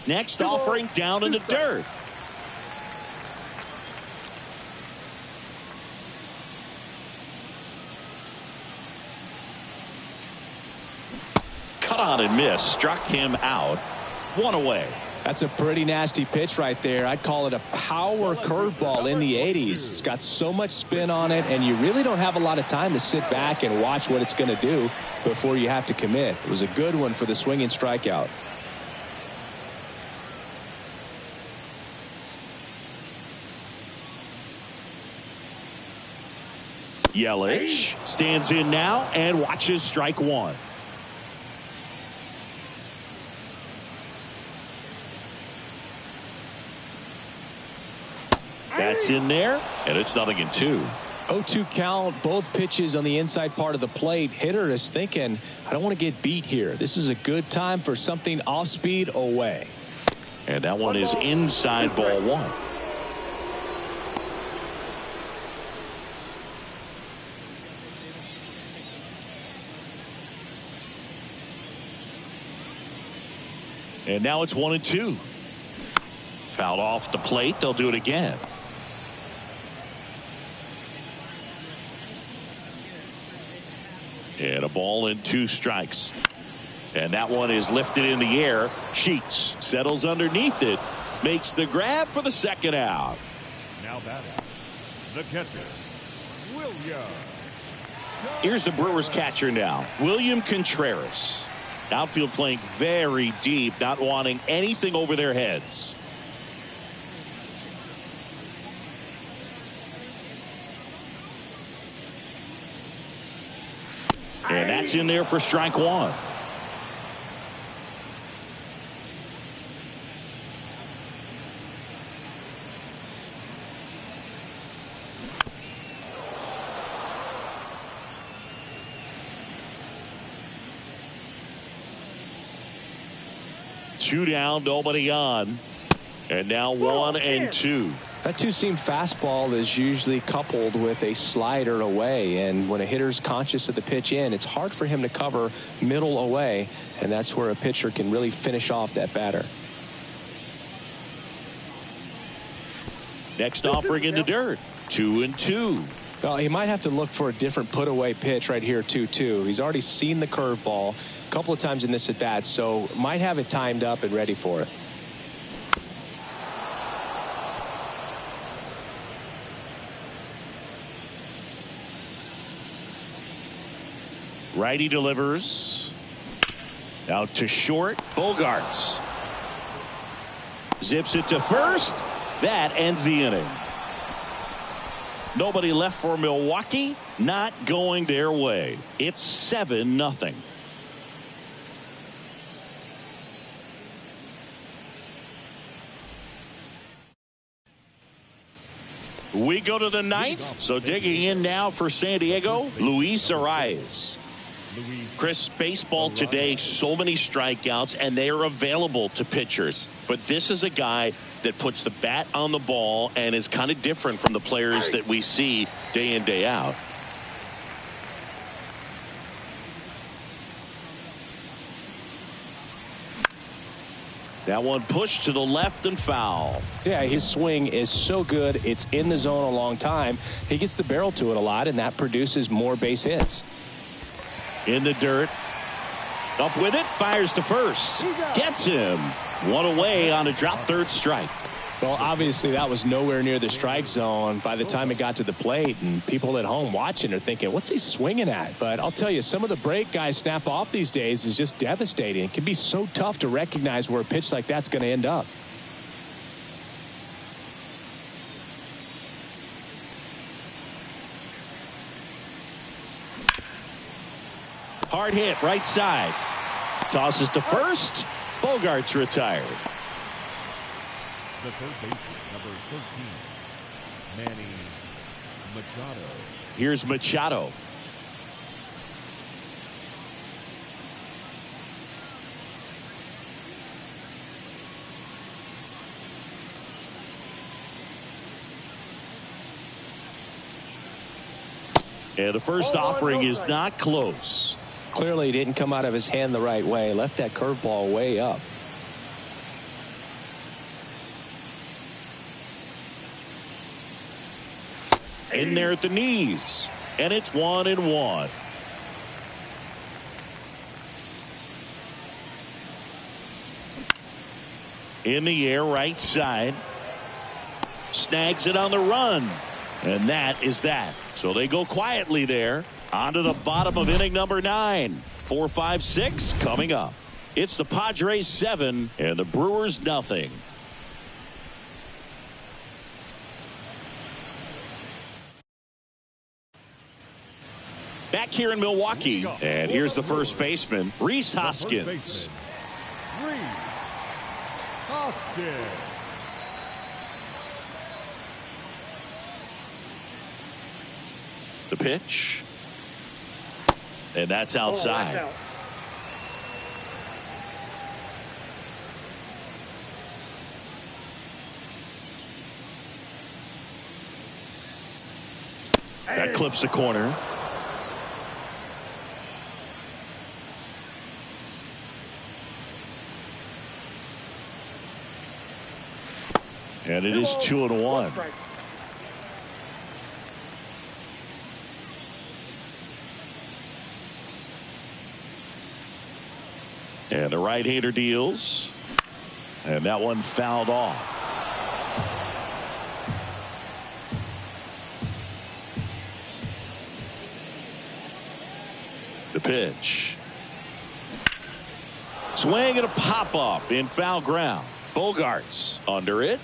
Next offering down in the dirt. Cut on and miss. Struck him out. One away. That's a pretty nasty pitch right there. I'd call it a power curveball in the 80s. It's got so much spin on it, and you really don't have a lot of time to sit back and watch what it's going to do before you have to commit. It was a good one for the swinging strikeout. Yelich stands in now and watches strike one. That's in there, and it's 0-2. 0-2 count, both pitches on the inside part of the plate. Hitter is thinking, I don't want to get beat here. This is a good time for something off speed away. And that one is inside ball one. And now it's 1-2. Fouled off the plate. They'll do it again. And a ball and 2 strikes. And that one is lifted in the air. Sheets settles underneath it. Makes the grab for the second out. Now batting, the catcher, William. Here's the Brewers catcher now, William Contreras. Outfield playing very deep, not wanting anything over their heads. And that's in there for strike one. Two down, nobody on. And now 1-2. That two-seam fastball is usually coupled with a slider away, and when a hitter's conscious of the pitch in, it's hard for him to cover middle away, and that's where a pitcher can really finish off that batter. Next offering in the dirt. 2-2. Well, he might have to look for a different put-away pitch right here, 2-2. He's already seen the curveball a couple of times in this at-bat, so might have it timed up and ready for it. Righty delivers. Out to short. Bogarts zips it to first. That ends the inning. Nobody left for Milwaukee. Not going their way. It's 7-0. We go to the ninth. So digging in now for San Diego, Luis Arias. Chris, baseball today, so many strikeouts, and they are available to pitchers. But this is a guy that puts the bat on the ball and is kind of different from the players that we see day in, day out. That one pushed to the left and foul. Yeah, his swing is so good. It's in the zone a long time. He gets the barrel to it a lot, and that produces more base hits. In the dirt. Up with it. Fires to first. Gets him. One away on a drop third strike. Well, obviously, that was nowhere near the strike zone by the time it got to the plate, and people at home watching are thinking, what's he swinging at? But I'll tell you, some of the break guys snap off these days is just devastating. It can be so tough to recognize where a pitch like that's going to end up. Hard hit, right side. Tosses to first. Bogarts retired. The third baseman, number 13, Manny Machado. Here's Machado. And the first offering is not close. Clearly didn't come out of his hand the right way. Left that curveball way up. In there at the knees. And it's 1-1. In the air, right side. Snags it on the run. And that is that. So they go quietly there. On to the bottom of inning number 9. 4, 5, 6 coming up. It's the Padres 7 and the Brewers nothing. Back here in Milwaukee, and here's the first baseman, Rhys Hoskins. Rhys Hoskins. The pitch. And that's outside. That's out. That clips the corner. And it is 2-1. And the right-hander deals. And that one fouled off. The pitch. Swing and a pop-up in foul ground. Bogarts under it.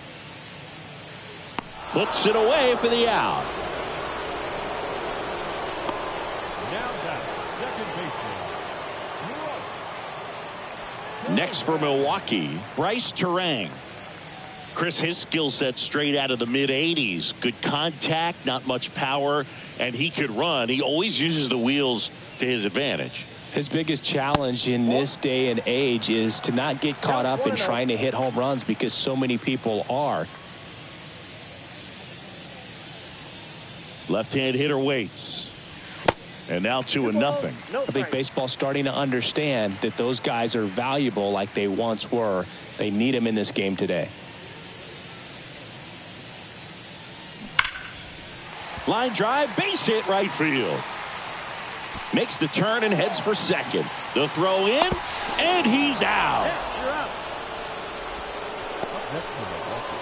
Puts it away for the out. Now back, second baseman. Next for Milwaukee, Bryce Terang. Chris, his skill set straight out of the mid-80s. Good contact, not much power, and he could run. He always uses the wheels to his advantage. His biggest challenge in this day and age is to not get caught up in trying to hit home runs because so many people are. Left-hand hitter waits. And now 2-0. I think baseball's starting to understand that those guys are valuable like they once were. They need them in this game today. Line drive, base hit right field. Makes the turn and heads for second. The throw in, and he's out. Yeah, you're out. Up next for Milwaukee.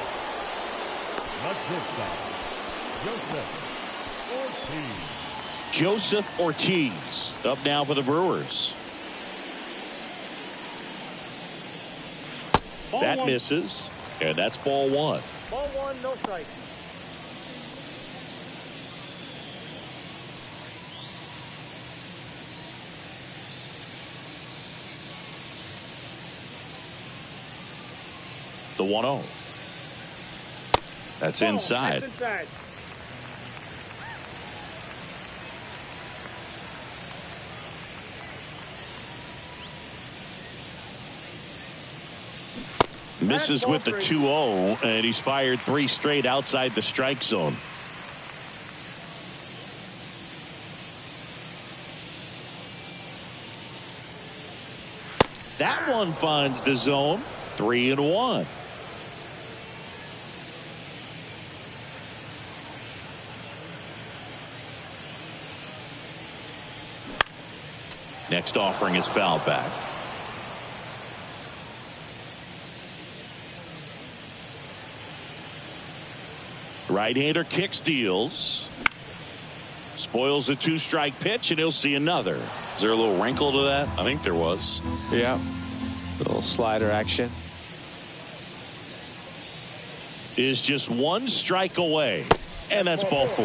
The shortstop, Joseph Ortiz up now for the Brewers. That misses, and that's ball 1. Ball 1, no strike. The 1-0. That's inside. That's inside. Misses with the 2-0, and he's fired 3 straight outside the strike zone. That one finds the zone. 3-1. Next offering is fouled back. Right-hander kicks, deals. Spoils the 2-strike pitch, and he'll see another. Is there a little wrinkle to that? I think there was. Yeah. Little slider action. Is just 1 strike away. And that's ball 4.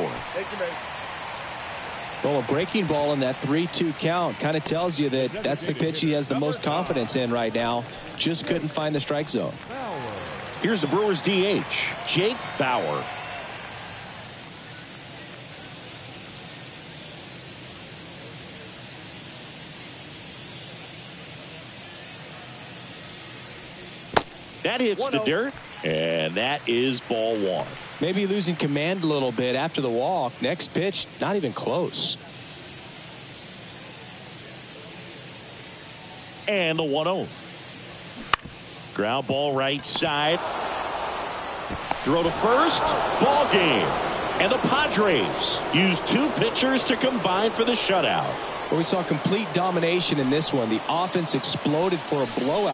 Well, a breaking ball in that 3-2 count kind of tells you that that's the pitch he has the most confidence in right now. Just couldn't find the strike zone. Here's the Brewers DH, Jake Bauer. That hits the dirt, and that is ball 1. Maybe losing command a little bit after the walk. Next pitch, not even close. And the 1-0. Ground ball right side. Throw to first. Ball game. And the Padres use 2 pitchers to combine for the shutout. Well, we saw complete domination in this one. The offense exploded for a blowout.